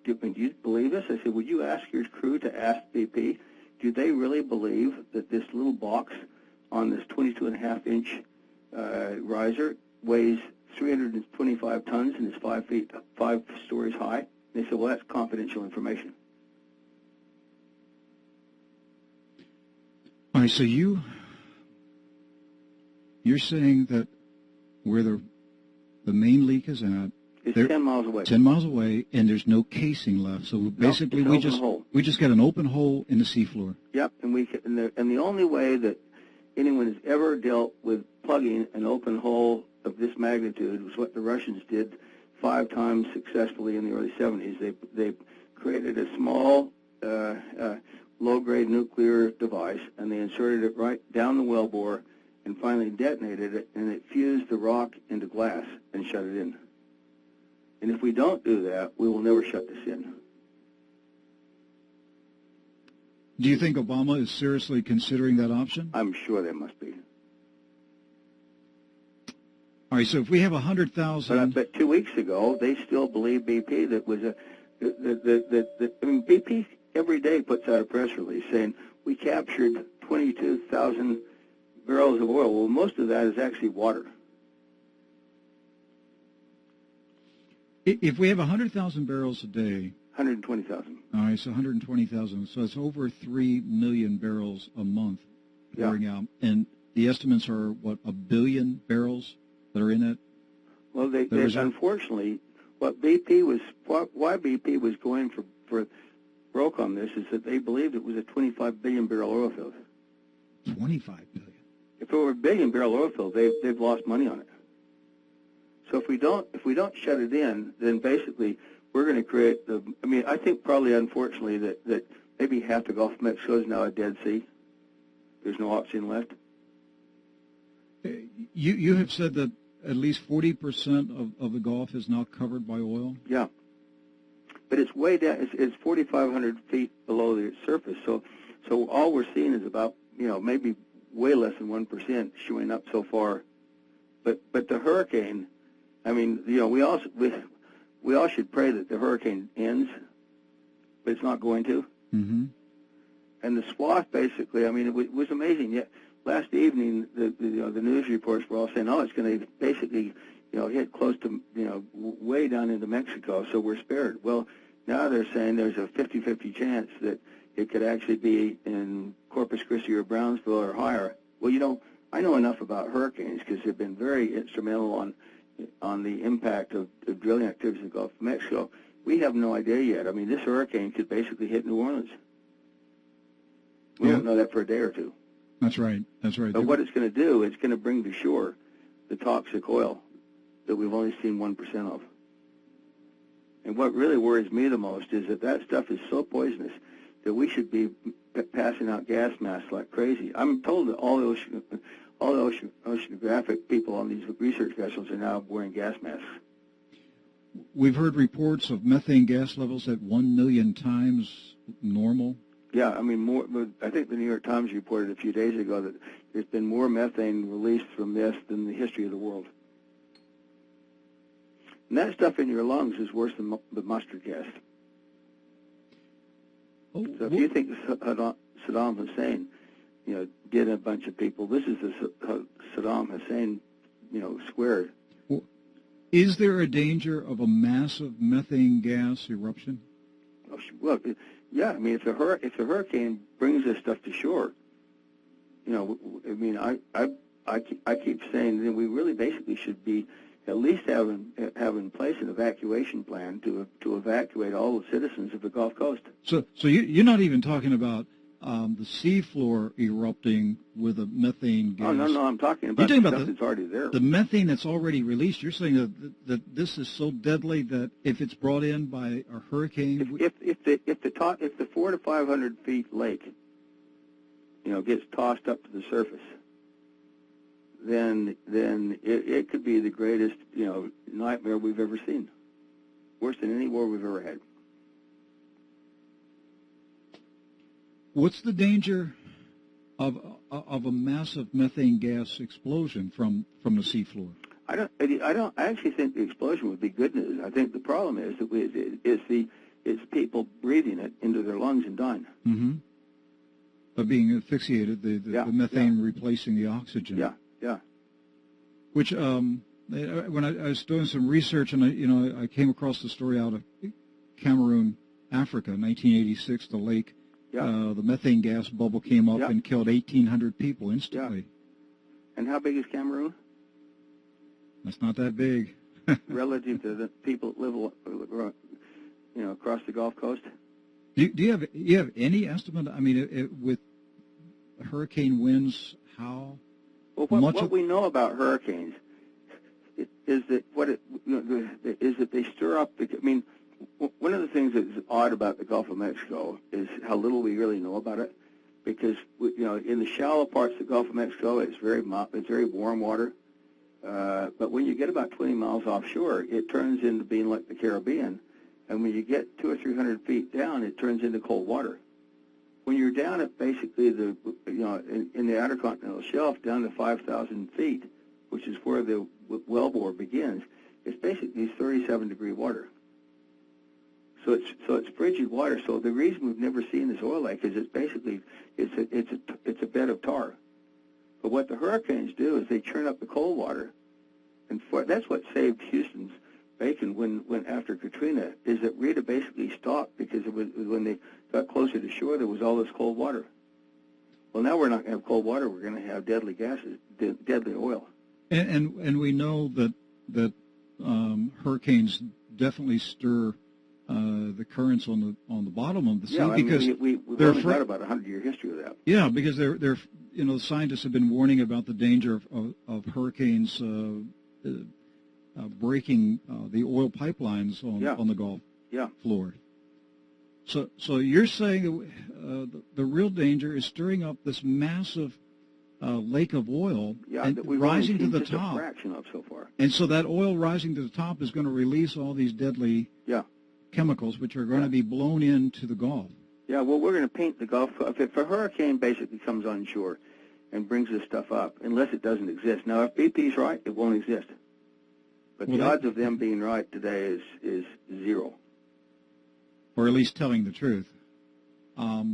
believe this? I said, would you ask your crew to ask BP, do they really believe that this little box on this 22.5-inch riser weighs 325 tons and is 5 stories high? And they said, well, that's confidential information. All right, so you're saying that where the main leak is at, it's 10 miles away. 10 miles away, and there's no casing left. So basically, we just got an open hole in the seafloor. Yep, and the only way that anyone has ever dealt with plugging an open hole of this magnitude was what the Russians did 5 times successfully in the early 70s. They created a small, low-grade nuclear device, and they inserted it right down the wellbore and finally detonated it, and it fused the rock into glass and shut it in. And if we don't do that, we will never shut this in. Do you think Obama is seriously considering that option? I'm sure there must be. All right, so if we have 100,000... But 2 weeks ago, they still believe BP that was BP every day puts out a press release saying we captured 22,000 barrels of oil. Well, most of that is actually water. If we have 100,000 barrels a day... 120,000. All right, so 120,000. So it's over 3 million barrels a month pouring out. And the estimates are, what, 1 billion barrels that are in it? Well, they unfortunately, why BP was going for broke on this is that they believed it was a 25 billion barrel oil field. 25 billion? If it were a billion barrel oil field, they've lost money on it. So if we don't shut it in, then basically we're going to create I think probably unfortunately that maybe half the Gulf of Mexico is now a Dead Sea. There's no oxygen left. You have said that at least 40% of the Gulf is now covered by oil? Yeah. But it's way down. It's 4,500 feet below the surface. So all we're seeing is about, maybe way less than 1% showing up so far. But the hurricane, we all should pray that the hurricane ends, but it's not going to. Mm-hmm. And the swath, basically, it was amazing. Yeah, last evening, the news reports were all saying, it's going to basically, hit close to, way down into Mexico, so we're spared. Well, now they're saying there's a 50-50 chance that it could actually be in Corpus Christi or Brownsville or higher. Well, I know enough about hurricanes because they've been very instrumental on the impact of drilling activities in the Gulf of Mexico. we have no idea yet. I mean, this hurricane could basically hit New Orleans. We won't know that for a day or two. That's right. That's right. But what it's going to do, it's going to bring to shore the toxic oil that we've only seen 1% of. And what really worries me the most is that stuff is so poisonous that we should be passing out gas masks like crazy. I'm told that all the oceanographic people on these research vessels are now wearing gas masks. We've heard reports of methane gas levels at 1 million times normal. Yeah, I mean, more. I think the New York Times reported a few days ago that there's been more methane released from this than the history of the world. And that stuff in your lungs is worse than the mustard gas. Oh, so if you think Saddam Hussein, did a bunch of people, this is the Saddam Hussein, squared. Well, is there a danger of a massive methane gas eruption? Well, yeah. I mean, if the hurricane brings this stuff to shore, I mean, I keep saying that we really basically should be at least have in place an evacuation plan to evacuate all the citizens of the Gulf Coast. So you're not even talking about the seafloor erupting with a methane gas. Oh, no, I'm talking about the stuff that's already there. The methane that's already released. You're saying that this is so deadly that if it's brought in by a hurricane, if the 400 to 500 feet lake, gets tossed up to the surface, then it could be the greatest nightmare we've ever seen, worse than any war we've ever had. What's the danger of a massive methane gas explosion from the seafloor? I actually think the explosion would be good news. I think the problem is that it's people breathing it into their lungs and dying. Mm-hmm. Of being asphyxiated, the methane replacing the oxygen. Yeah. Which when I was doing some research, and I came across the story out of Cameroon, Africa, 1986, the lake. Yeah. The methane gas bubble came up and killed 1,800 people instantly. Yeah. And how big is Cameroon? That's not that big. Relative to the people that live, across the Gulf Coast. Do you have any estimate? I mean, with hurricane winds, how? Well, what we know about hurricanes is that they stir up. One of the things that's odd about the Gulf of Mexico is how little we really know about it, because in the shallow parts of the Gulf of Mexico, it's very warm water, but when you get about 20 miles offshore, it turns into being like the Caribbean, and when you get 200 or 300 feet down, it turns into cold water. When you're down at basically in the outer continental shelf down to 5,000 feet, which is where the wellbore begins, it's basically 37-degree water. So it's frigid water. So the reason we've never seen this oil lake is it's a bed of tar. But what the hurricanes do is they churn up the cold water, and that's what saved Houston's bacon when after Katrina, is that Rita basically stopped because when they got closer to shore, there was all this cold water. Well, now we're not going to have cold water. We're going to have deadly gases, deadly oil. And we know that hurricanes definitely stir the currents on the bottom of the sea, because we've only got about a 100-year history of that. Yeah, because they're scientists have been warning about the danger of hurricanes breaking the oil pipelines on the Gulf floor. So you're saying the real danger is stirring up this massive lake of oil and that we've rising only to the seen top. Just a fraction of so far. And so that oil rising to the top is going to release all these deadly chemicals, which are going to be blown into the Gulf. Yeah, well, we're going to paint the Gulf. If a hurricane basically comes on shore and brings this stuff up, unless it doesn't exist. Now, if BP's right, it won't exist. But the odds of them being right today is zero. Or at least telling the truth. Well,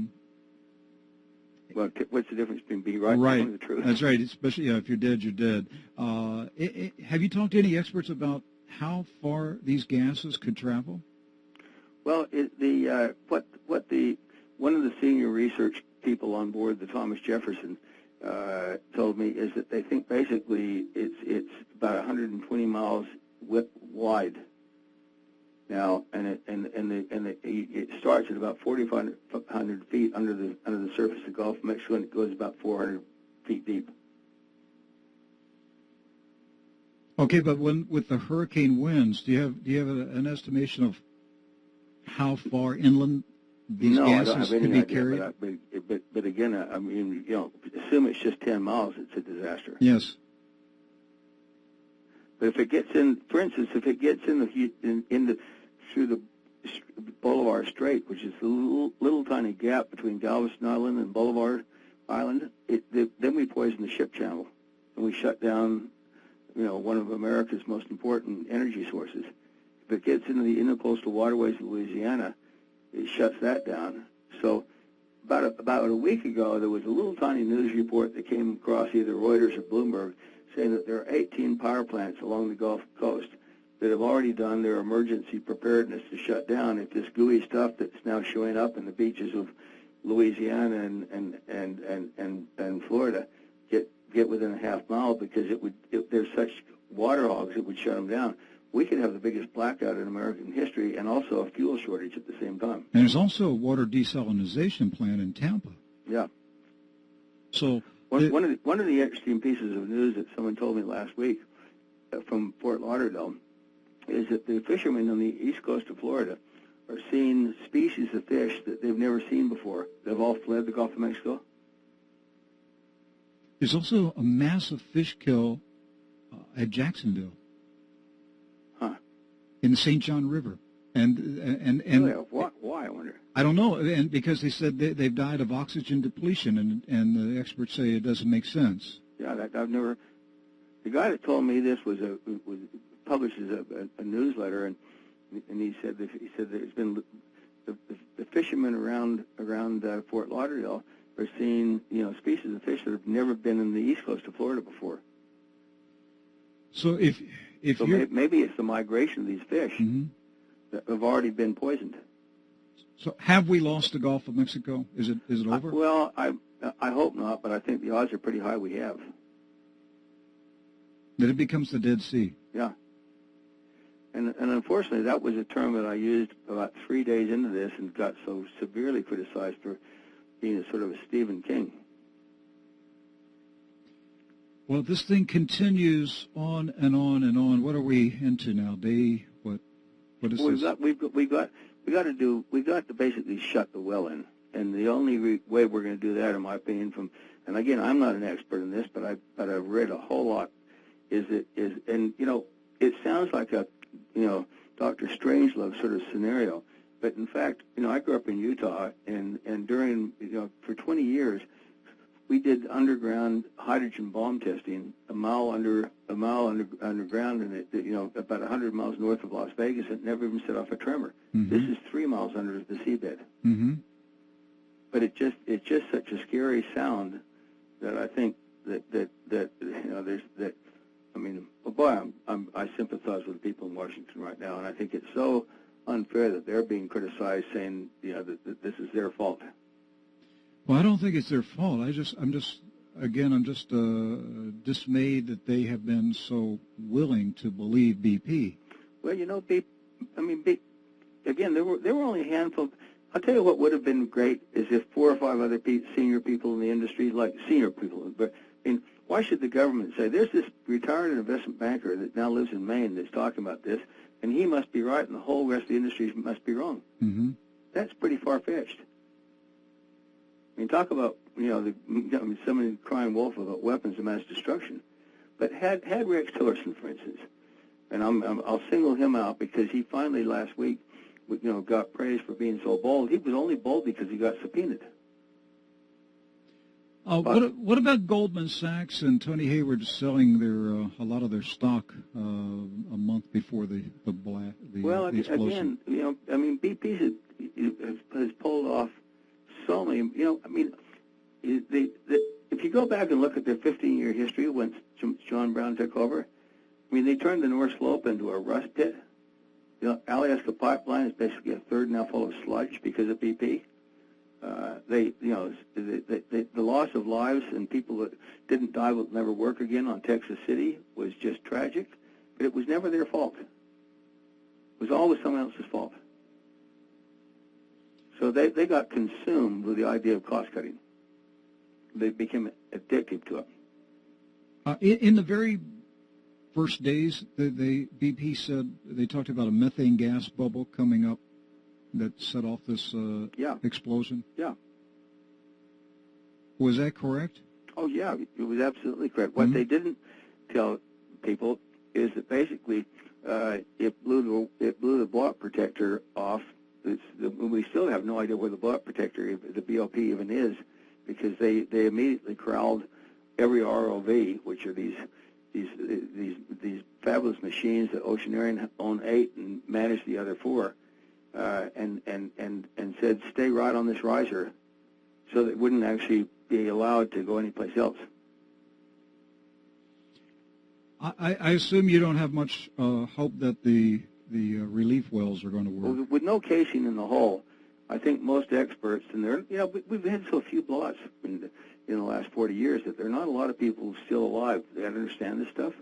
what's the difference between being right and telling the truth? That's right. Especially if you're dead, you're dead. Have you talked to any experts about how far these gases could travel? Well, one of the senior research people on board the Thomas Jefferson told me is that they think basically it's about 120 miles wide. now, and it starts at about 4,500 feet under the surface of the Gulf of Mexico, and it goes about 400 feet deep. Okay, but with the hurricane winds, do you have an estimation of how far inland these gases could be carried? But again, I mean, assume it's just 10 miles, it's a disaster. Yes. But if it gets in, for instance, if it gets through the Bolivar Strait, which is a little tiny gap between Galveston Island and Bolivar Island, then we poison the ship channel, and we shut down, one of America's most important energy sources. If it gets into the intercoastal waterways of Louisiana, it shuts that down. So about a week ago, there was a little tiny news report that came across either Reuters or Bloomberg saying that there are 18 power plants along the Gulf Coast that have already done their emergency preparedness to shut down if this gooey stuff that's now showing up in the beaches of Louisiana and Florida get within a half mile, because there's such water hogs, it would shut them down. We could have the biggest blackout in American history and also a fuel shortage at the same time. And there's also a water desalinization plant in Tampa. Yeah. So one of the interesting pieces of news that someone told me last week from Fort Lauderdale is that the fishermen on the east coast of Florida are seeing species of fish that they've never seen before. They've all fled the Gulf of Mexico. There's also a massive fish kill at Jacksonville. Huh. In the St. John River. And really? Why, I wonder? I don't know, and because they said they've died of oxygen depletion, and the experts say it doesn't make sense. Yeah, I've never. The guy that told me this publishes a newsletter, and he said there's been the fishermen around Fort Lauderdale are seeing species of fish that have never been in the east coast of Florida before. So maybe it's the migration of these fish that have already been poisoned. So have we lost the Gulf of Mexico? Is it over? Well, I hope not, but I think the odds are pretty high we have. That it becomes the Dead Sea. Yeah. And unfortunately, that was a term that I used about 3 days into this and got so severely criticized for being a sort of a Stephen King. Well, this thing continues on and on and on. What are we into now? What is this? We got to basically shut the well in, and the only way we're going to do that, in my opinion, and again, I'm not an expert in this, but I've read a whole lot. It sounds like a Dr. Strangelove sort of scenario, but in fact, I grew up in Utah, and during for 20 years, we did underground hydrogen bomb testing a mile underground, and about 100 miles north of Las Vegas, and never even set off a tremor. Mm-hmm. This is 3 miles under the seabed. Mm-hmm. But it's just such a scary sound that I think I sympathize with the people in Washington right now, and I think it's so unfair that they're being criticized, saying that this is their fault. Well, I don't think it's their fault. I'm just dismayed that they have been so willing to believe BP. Well, again, there were only a handful. I'll tell you what would have been great is if 4 or 5 other senior people in the industry, like senior people, but why should the government say, there's this retired investment banker that now lives in Maine that's talking about this, and he must be right and the whole rest of the industry must be wrong? Mm-hmm. That's pretty far-fetched. Talk about, somebody crying wolf about weapons of mass destruction. But had Rex Tillerson, for instance, and I'll single him out because he finally last week, got praised for being so bold. He was only bold because he got subpoenaed. What about Goldman Sachs and Tony Hayward selling a lot of their stock a month before the explosion? Again, BP has pulled off so many. If you go back and look at their 15-year history when John Brown took over, they turned the North Slope into a rust pit. Alaska Pipeline is basically a third now full of sludge because of BP. The loss of lives and people that didn't die will never work again on Texas City was just tragic, but it was never their fault. was always someone else's fault. So they got consumed with the idea of cost cutting. They became addicted to it. In the very first days, the BP said they talked about a methane gas bubble coming up that set off this explosion. Yeah. Was that correct? Oh yeah, it was absolutely correct. What they didn't tell people is that basically it blew the blowout protector off. We still have no idea where the blowout protector, the BOP, even is, because they immediately corralled every ROV, which are these fabulous machines that Oceanarian own 8 and manage the other 4, and said stay right on this riser, so that it wouldn't actually be allowed to go anyplace else. I assume you don't have much hope that the relief wells are going to work. Well, with no casing in the hull, I think most experts, and we've had so few blowouts in the last 40 years that there are not a lot of people still alive that understand this stuff.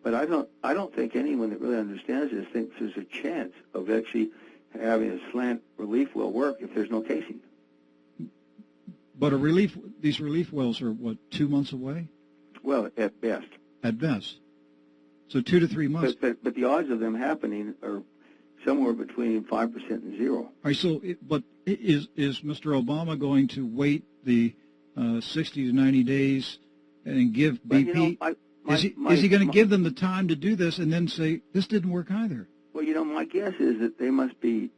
But I don't think anyone that really understands this thinks there's a chance of actually having a slant relief well work if there's no casing. But these relief wells are, what, 2 months away? Well, at best. At best. So 2 to 3 months. But the odds of them happening are somewhere between 5% and 0. All right, so is Mr. Obama going to wait the 60 to 90 days and give BP? Is he going to give them the time to do this and then say, this didn't work either? Well, my guess is that they must be,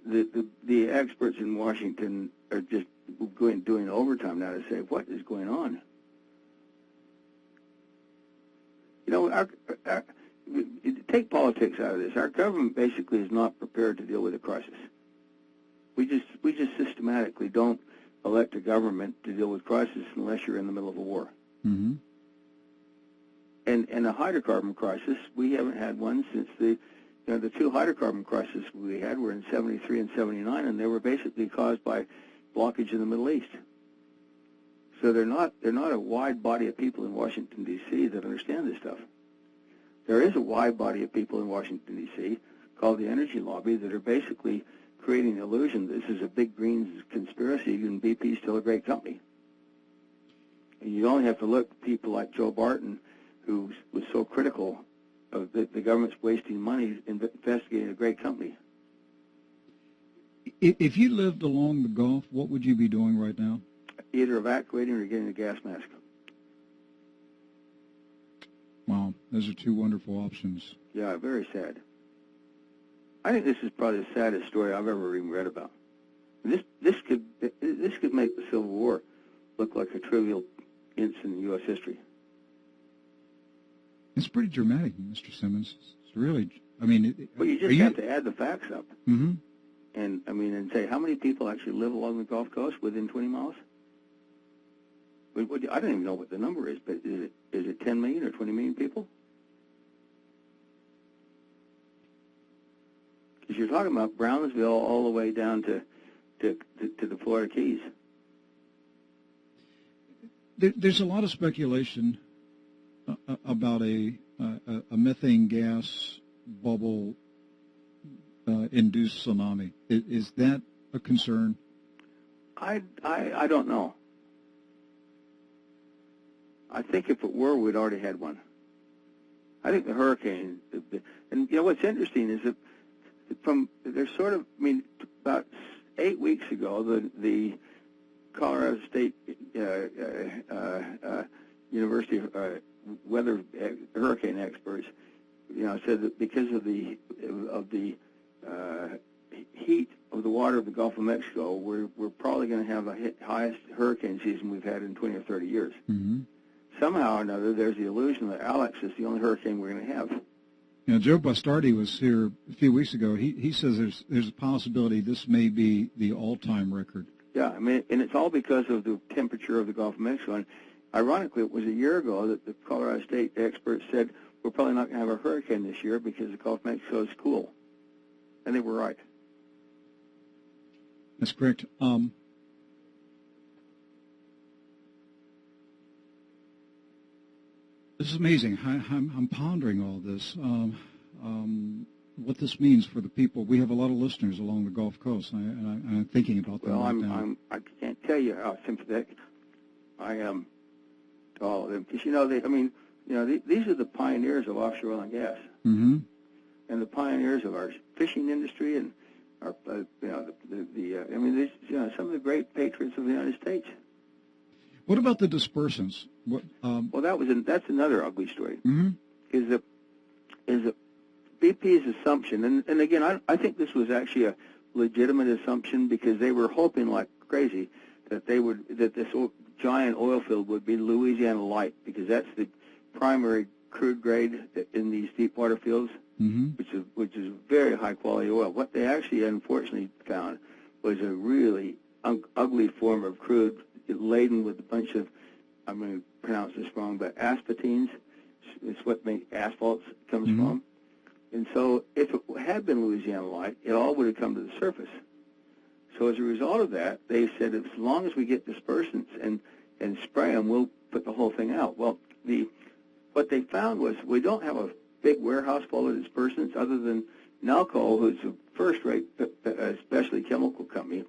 the experts in Washington are just doing overtime now to say, what is going on? Take politics out of this. Our government basically is not prepared to deal with a crisis. We just systematically don't elect a government to deal with crisis unless you're in the middle of a war. Mm-hmm. And a hydrocarbon crisis, we haven't had one since the 2 hydrocarbon crises we had were in 73 and 79, and they were basically caused by blockage in the Middle East. So they're not a wide body of people in Washington, D.C. that understand this stuff. There is a wide body of people in Washington, D.C. called the energy lobby that are basically creating the illusion this is a big green conspiracy and BP is still a great company. And you only have to look at people like Joe Barton, who was so critical of the government's wasting money investigating a great company. If you lived along the Gulf, what would you be doing right now? Either evacuating or getting a gas mask. Wow, those are 2 wonderful options. Yeah, very sad. I think this is probably the saddest story I've ever even read about. This could make the Civil War look like a trivial incident in U.S. history. It's pretty dramatic, Mr. Simmons. It's really, I mean... Well, you just have to add the facts up. Mm-hmm. And say, how many people actually live along the Gulf Coast within 20 miles? I don't even know what the number is, but is it 10 million or 20 million people? Because you're talking about Brownsville all the way down to the Florida Keys. There's a lot of speculation about a methane gas bubble induced tsunami. Is that a concern? I don't know. I think if it were, we'd already had one. I think the hurricane, and what's interesting is that there's sort of, about 8 weeks ago, the Colorado State University weather hurricane experts, said that because of the heat of the water of the Gulf of Mexico, we're probably going to have the highest hurricane season we've had in 20 or 30 years. Mm-hmm. Somehow or another, there's the illusion that Alex is the only hurricane we're going to have. Joe Bastardi was here a few weeks ago. He says there's a possibility this may be the all-time record. Yeah, and it's all because of the temperature of the Gulf of Mexico. And ironically, it was a year ago that the Colorado State experts said we're probably not going to have a hurricane this year because the Gulf of Mexico is cool. And they were right. That's correct. This is amazing. I'm pondering all this. what this means for the people. We have a lot of listeners along the Gulf Coast, and I'm thinking about them right now. I can't tell you how sympathetic I am to all of them, because these are the pioneers of offshore oil and gas, mm-hmm. and the pioneers of our fishing industry, and our some of the great patriots of the United States. What about the dispersants? That's another ugly story. Mm-hmm. Is that BP's assumption, and again, I think this was actually a legitimate assumption, because they were hoping like crazy that this giant oil field would be Louisiana Light, because that's the primary crude grade in these deep water fields, mm-hmm. which is very high quality oil. What they actually unfortunately found was a really ugly form of crude laden with a bunch of, I'm going to pronounce this wrong, but aspartines. It's what asphalt comes mm-hmm. from. And so if it had been Louisiana Light, it all would have come to the surface. So as a result of that, they said, as long as we get dispersants and spray them, we'll put the whole thing out. Well, what they found was we don't have a big warehouse full of dispersants other than Nalco, who's a first-rate specialty chemical company,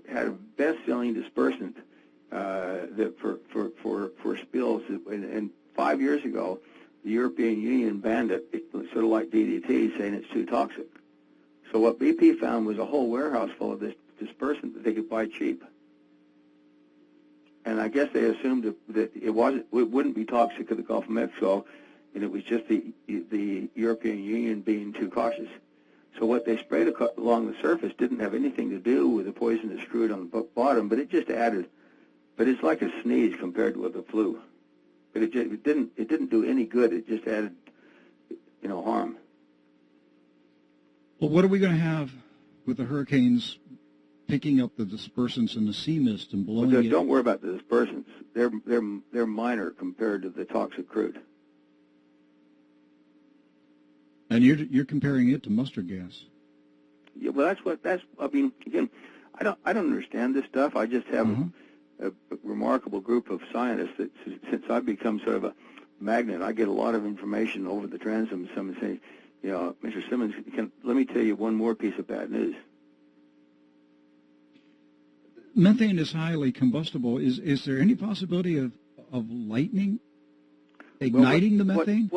had a best-selling dispersant for spills. And 5 years ago, the European Union banned it, sort of like DDT, saying it's too toxic. So what BP found was a whole warehouse full of this dispersant that they could buy cheap. And I guess they assumed that it wouldn't be toxic in the Gulf of Mexico, and it was just the European Union being too cautious. So what they sprayed along the surface didn't have anything to do with the poisonous crude on the bottom, but it just added. But it's like a sneeze compared to the flu. But it didn't do any good. It just added, harm. Well, what are we going to have with the hurricanes picking up the dispersants in the sea mist and blowing it? Don't worry about the dispersants. They're minor compared to the toxic crude. And you're comparing it to mustard gas. Yeah, well, again, I don't understand this stuff. I just have mm-hmm. a remarkable group of scientists that, since I've become sort of a magnet, I get a lot of information over the transom. Someone say, Mr. Simmons, let me tell you one more piece of bad news. Methane is highly combustible. Is there any possibility of lightning igniting the methane?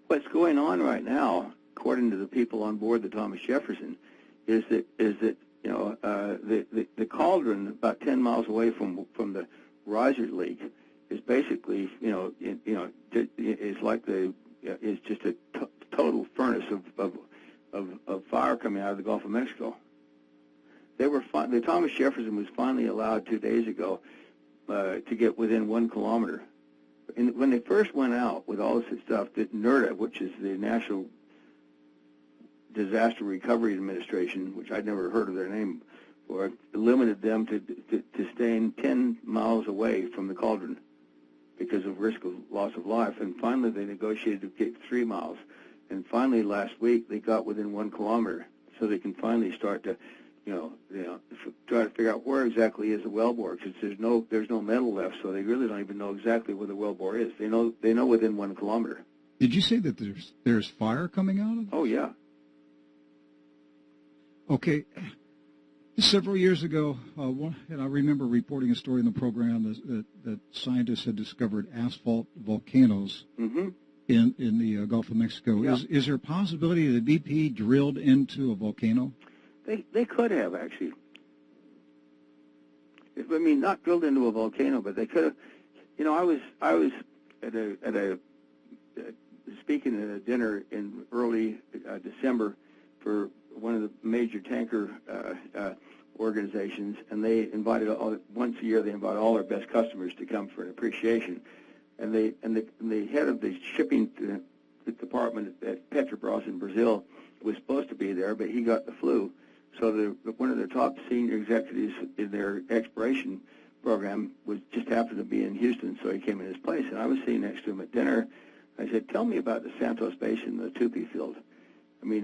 What's going on right now, according to the people on board the Thomas Jefferson, is that the cauldron about 10 miles away from the riser leak is basically is just a total furnace of fire coming out of the Gulf of Mexico. The Thomas Jefferson was finally allowed 2 days ago to get within 1 kilometer. And when they first went out with all this stuff, that NERDA, which is the National Disaster Recovery Administration, which I'd never heard of their name before, limited them to staying 10 miles away from the cauldron because of risk of loss of life. And finally, they negotiated to get 3 miles. And finally, last week, they got within 1 kilometer, so they can finally start to, try to figure out where exactly is the wellbore, because there's no metal left, so they really don't even know exactly where the wellbore is. They know within 1 kilometer. Did you say that there's fire coming out of it? Oh yeah. Okay. Several years ago, and I remember reporting a story in the program that scientists had discovered asphalt volcanoes mm-hmm. in the Gulf of Mexico. Yeah. Is there a possibility that BP drilled into a volcano? They could have, actually. Not drilled into a volcano, but they could have. I was speaking at a dinner in early December for one of the major tanker organizations, and they invited once a year. They invite all their best customers to come for an appreciation, and the head of the shipping department at Petrobras in Brazil was supposed to be there, but he got the flu. So one of their top senior executives in their exploration program just happened to be in Houston, so he came in his place. And I was sitting next to him at dinner. I said, "Tell me about the Santos Basin, the Tupi field. Is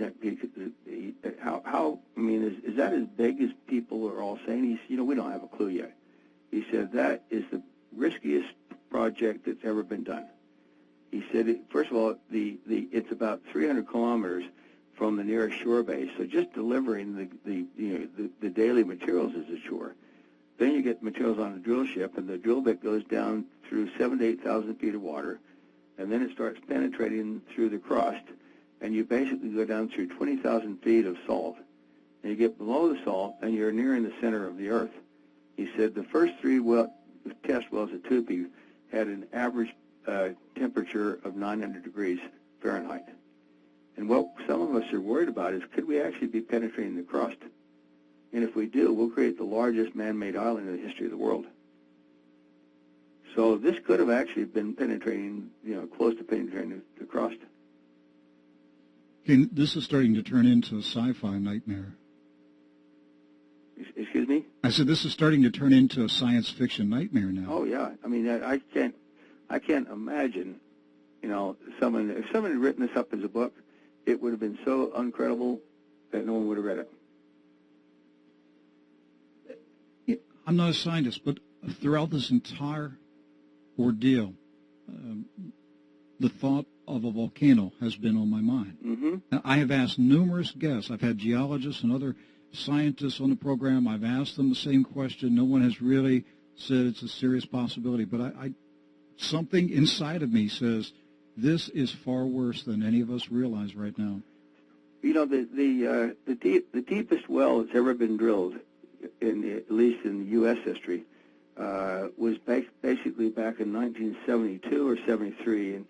that as big as people are all saying?" He said, "We don't have a clue yet." He said, "That is the riskiest project that's ever been done." He said, first of all, it's about 300 kilometers from the nearest shore base. So just delivering the daily materials is a chore. Then you get materials on a drill ship, and the drill bit goes down through 7,000 to 8,000 feet of water, and then it starts penetrating through the crust, and you basically go down through 20,000 feet of salt. And you get below the salt, and you're nearing the center of the Earth. He said the first 3 test wells at Tupi had an average temperature of 900 degrees Fahrenheit. And what some of us are worried about is, could we actually be penetrating the crust? And if we do, we'll create the largest man-made island in the history of the world. So this could have actually been penetrating, close to penetrating the crust. Okay, this is starting to turn into a sci-fi nightmare. Excuse me? I said this is starting to turn into a science fiction nightmare now. Oh yeah, I mean I can't imagine, if someone had written this up as a book, it would have been so incredible that no one would have read it. I'm not a scientist, but throughout this entire ordeal, the thought of a volcano has been on my mind. Mm-hmm. Now, I have asked numerous guests. I've had geologists and other scientists on the program. I've asked them the same question. No one has really said it's a serious possibility, but something inside of me says this is far worse than any of us realize right now. The deepest well that's ever been drilled, at least in U.S. history, was basically back in 1972 or 73, and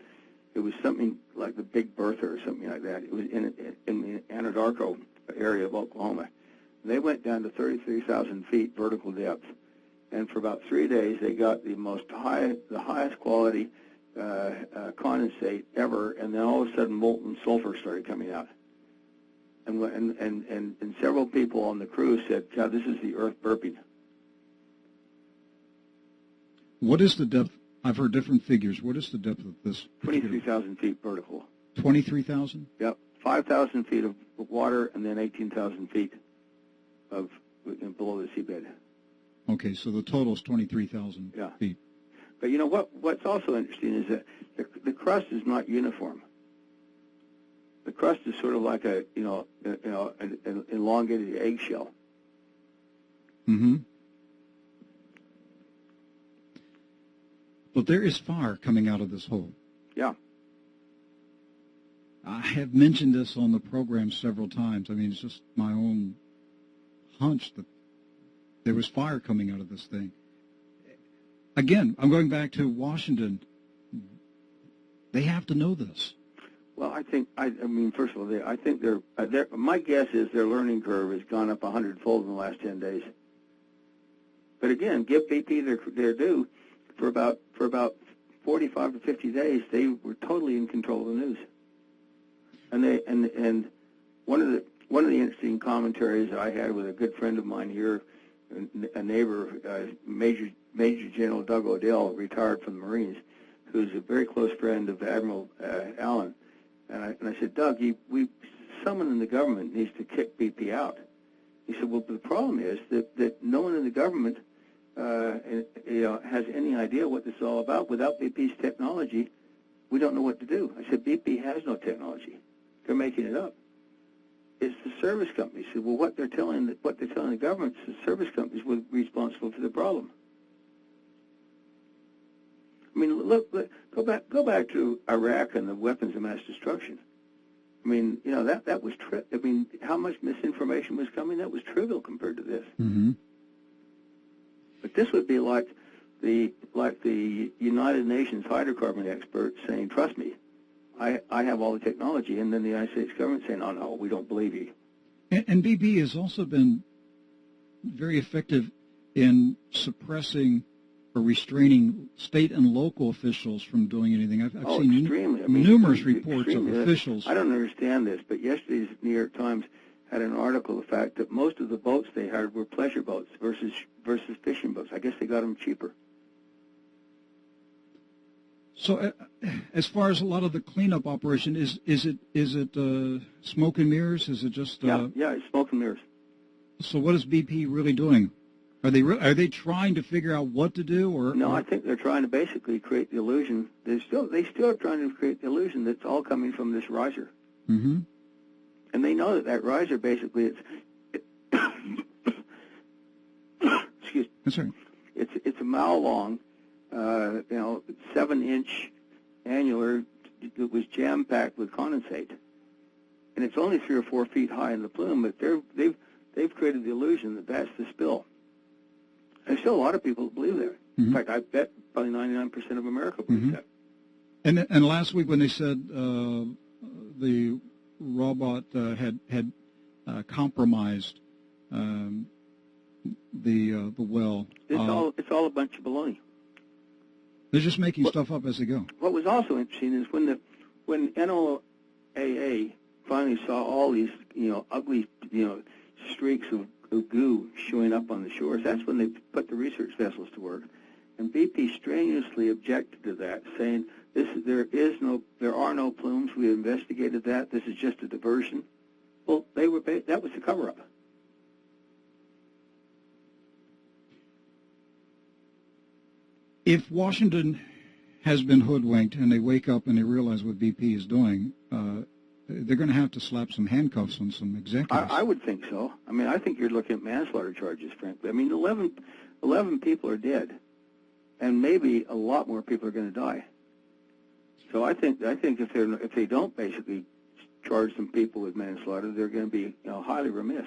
it was something like the Big Bertha or something like that. It was in the Anadarko area of Oklahoma. They went down to 33,000 feet vertical depth, and for about 3 days they got the highest quality condensate ever, and then all of a sudden molten sulfur started coming out. And several people on the crew said, God, this is the Earth burping. What is the depth? I've heard different figures. What is the depth of this? 23,000 feet vertical. 23,000? Yep. 5,000 feet of water, and then 18,000 feet of below the seabed. Okay, so the total is 23,000 feet. But what's also interesting is that the crust is not uniform. The crust is sort of like an elongated eggshell. Mm-hmm. But there is fire coming out of this hole. Yeah. I have mentioned this on the program several times. I mean, it's just my own hunch that there was fire coming out of this thing. Again, I'm going back to Washington. They have to know this. Well, I mean, first of all, I think my guess is their learning curve has gone up 100-fold in the last 10 days. But again, give BP their due. For about 45 to 50 days, they were totally in control of the news. And one of the interesting commentaries I had with a good friend of mine here, a neighbor, Major General Doug Odell, retired from the Marines, who's a very close friend of Admiral Allen. And I said, Doug, someone in the government needs to kick BP out. He said, well, the problem is that no one in the government has any idea what this is all about. Without BP's technology, we don't know what to do. I said, BP has no technology. They're making it up. It's the service companies. He said, well, what they're telling the government is the service companies were responsible for the problem. I mean, go back to Iraq and the weapons of mass destruction. I mean, that was how much misinformation was coming? That was trivial compared to this. Mm-hmm. But this would be like the United Nations hydrocarbon experts saying, "Trust me, I have all the technology," and then the United States government saying, "Oh no, we don't believe you." And BP has also been very effective in suppressing or restraining state and local officials from doing anything. I've seen numerous reports of officials. I don't understand this, but yesterday's New York Times had an article, the fact that most of the boats they hired were pleasure boats versus fishing boats. I guess they got them cheaper. So, as far as a lot of the cleanup operation, is it smoke and mirrors? Is it just yeah, it's smoke and mirrors. So, what is BP really doing? Are they trying to figure out what to do, or no? I think they're trying to basically create the illusion. They still are trying to create the illusion that's all coming from this riser. Mm-hmm. And they know that riser basically excuse me. That's right. It's a mile long, 7-inch annular that was jam-packed with condensate. And it's only 3 or 4 feet high in the plume, but they've created the illusion that that's the spill. There's still a lot of people that believe that. In fact, I bet probably 99% of America believes that. And last week when they said the robot had compromised the well, it's all a bunch of baloney. They're just making stuff up as they go. What was also interesting is when NOAA finally saw all these ugly streaks of goo showing up on the shores, that's when they put the research vessels to work. And BP strenuously objected to that, saying there are no plumes. We investigated that. This is just a diversion. Well, that was the cover-up. If Washington has been hoodwinked and they wake up and they realize what BP is doing, they're going to have to slap some handcuffs on some executives. I would think so. I mean, I think you're looking at manslaughter charges, frankly. I mean, 11 people are dead, and maybe a lot more people are going to die. So I think if they don't basically charge some people with manslaughter, they're going to be highly remiss.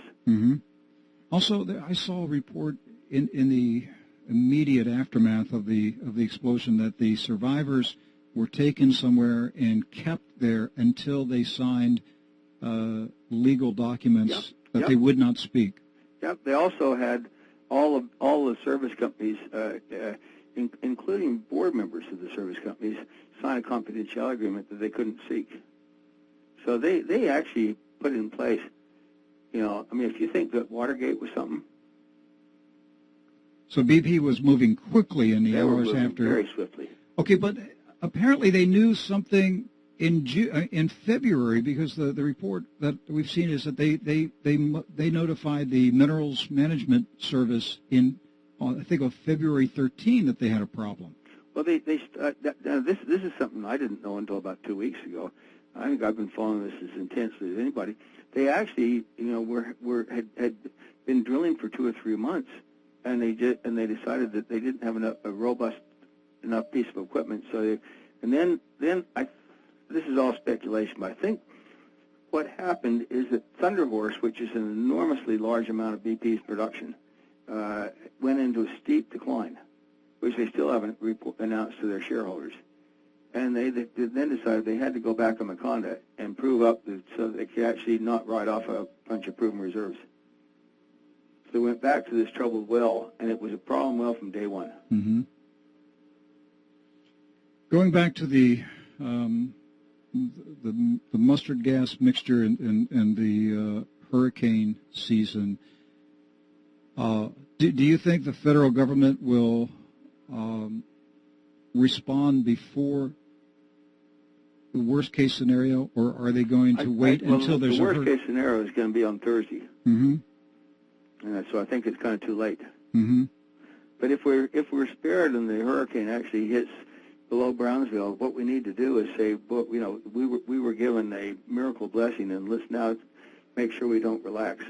Also, I saw a report in the immediate aftermath of the explosion that the survivors were taken somewhere and kept there until they signed legal documents that they would not speak. Yep. They also had all the service companies, including board members of the service companies, sign a confidentiality agreement that they couldn't seek. So they actually put in place. I mean, if you think that Watergate was something. So BP was moving quickly in the hours after. Very swiftly. Okay, but apparently they knew something in February, because the report that we've seen is that they notified the Minerals Management Service I think of February 13 that they had a problem. Well, this is something I didn't know until about 2 weeks ago. I think I've been following this as intensely as anybody. They actually, had been drilling for 2 or 3 months. And they decided that they didn't have a robust enough piece of equipment. So then this is all speculation, but I think what happened is that Thunder Horse, which is an enormously large amount of BP's production, went into a steep decline, which they still haven't announced to their shareholders. And they then decided they had to go back on Macondo and prove up so they could actually not write off a bunch of proven reserves. So they went back to this troubled well, and it was a problem well from day one. Going back to the mustard gas mixture and the hurricane season, do you think the federal government will respond before the worst case scenario, or are they going to wait until there's the worst case scenario is going to be on Thursday? And so I think it's kind of too late. But if we're spared and the hurricane actually hits below Brownsville, what we need to do is say, we were given a miracle blessing, and let's now make sure we don't relax.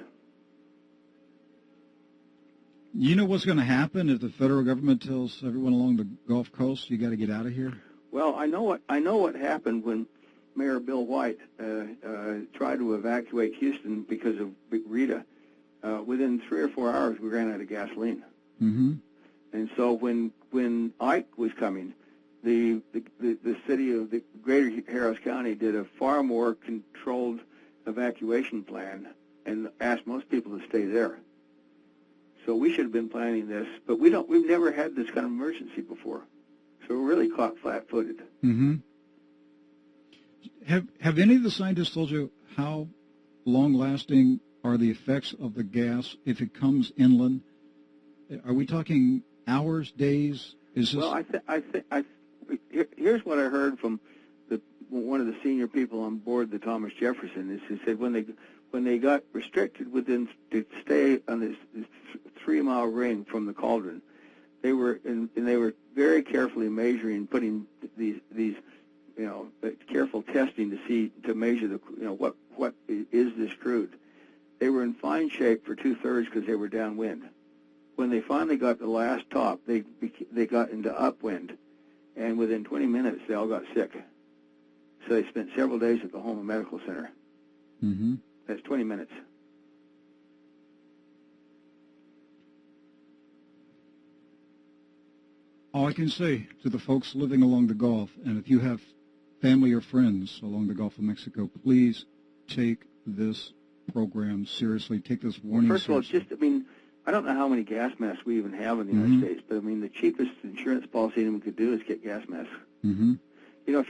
You know what's going to happen if the federal government tells everyone along the Gulf Coast, you got to get out of here? Well, I know what happened when Mayor Bill White tried to evacuate Houston because of Rita. Within 3 or 4 hours, we ran out of gasoline. And so when Ike was coming, the city of the greater Harris County did a far more controlled evacuation plan and asked most people to stay there. So we should have been planning this, but we've never had this kind of emergency before. So we're really caught flat-footed. Have any of the scientists told you how long-lasting are the effects of the gas if it comes inland? Are we talking hours, days? Well, here's what I heard from one of the senior people on board the Thomas Jefferson. Is he said when they got restricted to stay on this 3-mile ring from the cauldron, they were very carefully measuring, putting these careful testing to measure what what is this crude? They were in fine shape for 2/3 because they were downwind. When they finally got the last top, they got into upwind, and within 20 minutes they all got sick. So they spent several days at the Homa Medical Center. Mm-hmm. That's 20 minutes. All I can say to the folks living along the Gulf, and if you have family or friends along the Gulf of Mexico, please take this program seriously. Take this warning First of all, seriously. just, I mean, I don't know how many gas masks we even have in the United States, but I mean, the cheapest insurance policy anyone could do is get gas masks. Mm-hmm. You know,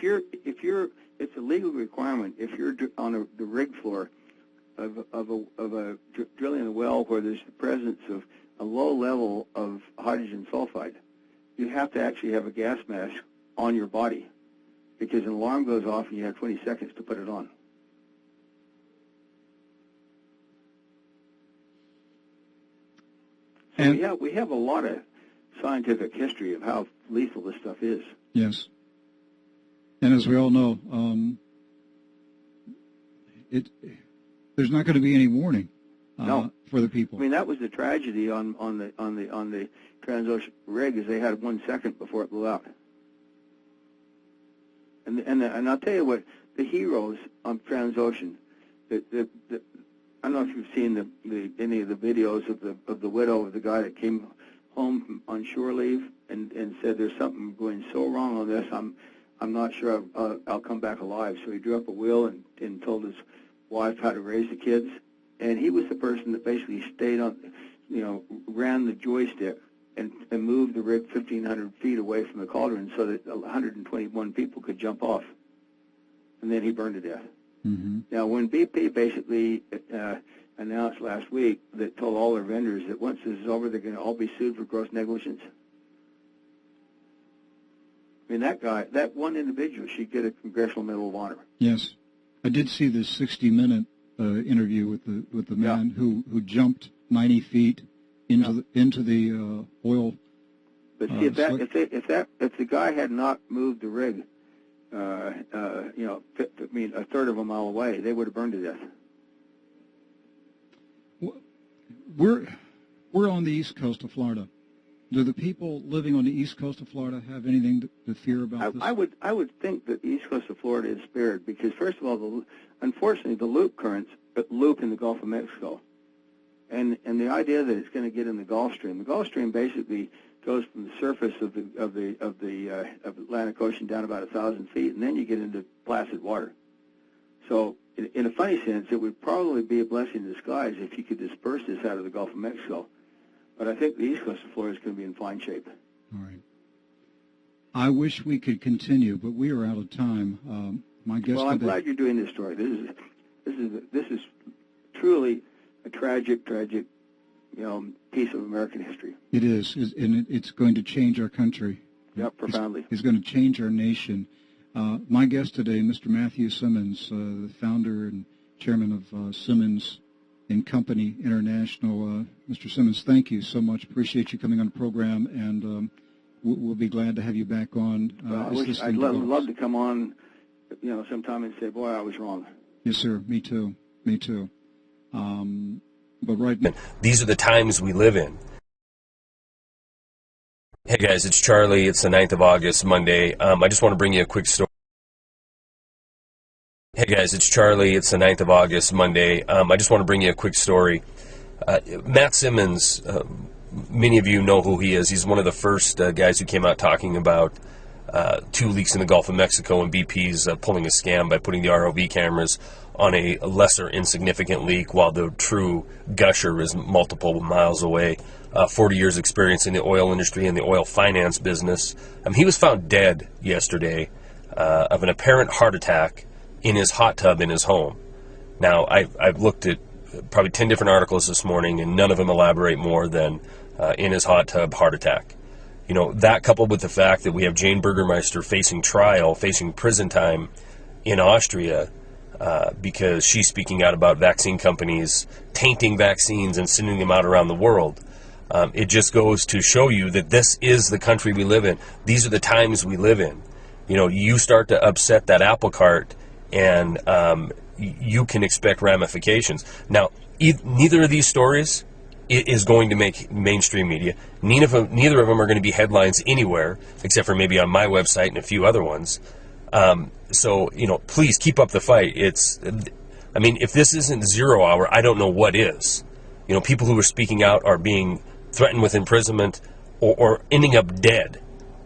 it's a legal requirement if you're on the rig floor of a drilling a well where there's the presence of a low level of hydrogen sulfide, you have to actually have a gas mask on your body because an alarm goes off and you have 20 seconds to put it on. So we have a lot of scientific history of how lethal this stuff is. Yes. And as we all know, there's not going to be any warning for the people. I mean, that was the tragedy on the Transocean rig is they had 1 second before it blew out. And I'll tell you what, the heroes on Transocean, I don't know if you've seen any of the videos of the widow of the guy that came home on shore leave and said there's something going so wrong on this. I'm not sure I'll come back alive. So he drew up a will and told his wife how to raise the kids. And he was the person that basically stayed on, ran the joystick and moved the rig 1,500 feet away from the cauldron so that 121 people could jump off. And then he burned to death. Mm-hmm. Now, when BP basically announced last week that told all their vendors that once this is over, they're going to all be sued for gross negligence. I mean, that one individual should get a Congressional Medal of Honor. Yes. I did see this 60-minute interview with the man who jumped 90 feet into the oil. But see, if the guy had not moved the rig, a third of a mile away, they would have burned to death. We're on the east coast of Florida. Do the people living on the east coast of Florida have anything to fear about this? I would think that the east coast of Florida is spared because, first of all, unfortunately, the loop currents loop in the Gulf of Mexico, and the idea that it's going to get in the Gulf Stream. The Gulf Stream basically goes from the surface of the Atlantic Ocean down about 1,000 feet, and then you get into placid water. So, in a funny sense, it would probably be a blessing in disguise if you could disperse this out of the Gulf of Mexico. But I think the east coast of Florida is going to be in fine shape. All right. I wish we could continue, but we are out of time. My guest I'm today, glad you're doing this story. This is truly a tragic, piece of American history. It is, and it's going to change our country. Yep, profoundly. It's going to change our nation. My guest today, Mr. Matthew Simmons, the founder and chairman of Simmons & Company International. Mr. Simmons, thank you so much. Appreciate you coming on the program, and we'll be glad to have you back on. I'd love to come on, sometime and say, boy, I was wrong. Yes, sir. Me too. Me too. But right now, these are the times we live in. Hey guys, it's Charlie. It's the 9th of August, Monday. I just want to bring you a quick story. Hey guys, it's Charlie. It's the 9th of August, Monday. I just want to bring you a quick story. Matt Simmons, many of you know who he is. He's one of the first guys who came out talking about 2 leaks in the Gulf of Mexico and BP's pulling a scam by putting the ROV cameras on a lesser insignificant leak while the true gusher is multiple miles away. 40 years experience in the oil industry and the oil finance business. He was found dead yesterday of an apparent heart attack in his hot tub in his home. Now, I've looked at probably 10 different articles this morning, and none of them elaborate more than in his hot tub heart attack. That coupled with the fact that we have Jane Burgermeister facing trial, facing prison time in Austria because she's speaking out about vaccine companies tainting vaccines and sending them out around the world. It just goes to show you that this is the country we live in. These are the times we live in. You start to upset that apple cart, and you can expect ramifications. Now, neither of these stories is going to make mainstream media. Neither of them are going to be headlines anywhere, except for maybe on my website and a few other ones. So, please keep up the fight. If this isn't 0 hour, I don't know what is. People who are speaking out are being threatened with imprisonment or ending up dead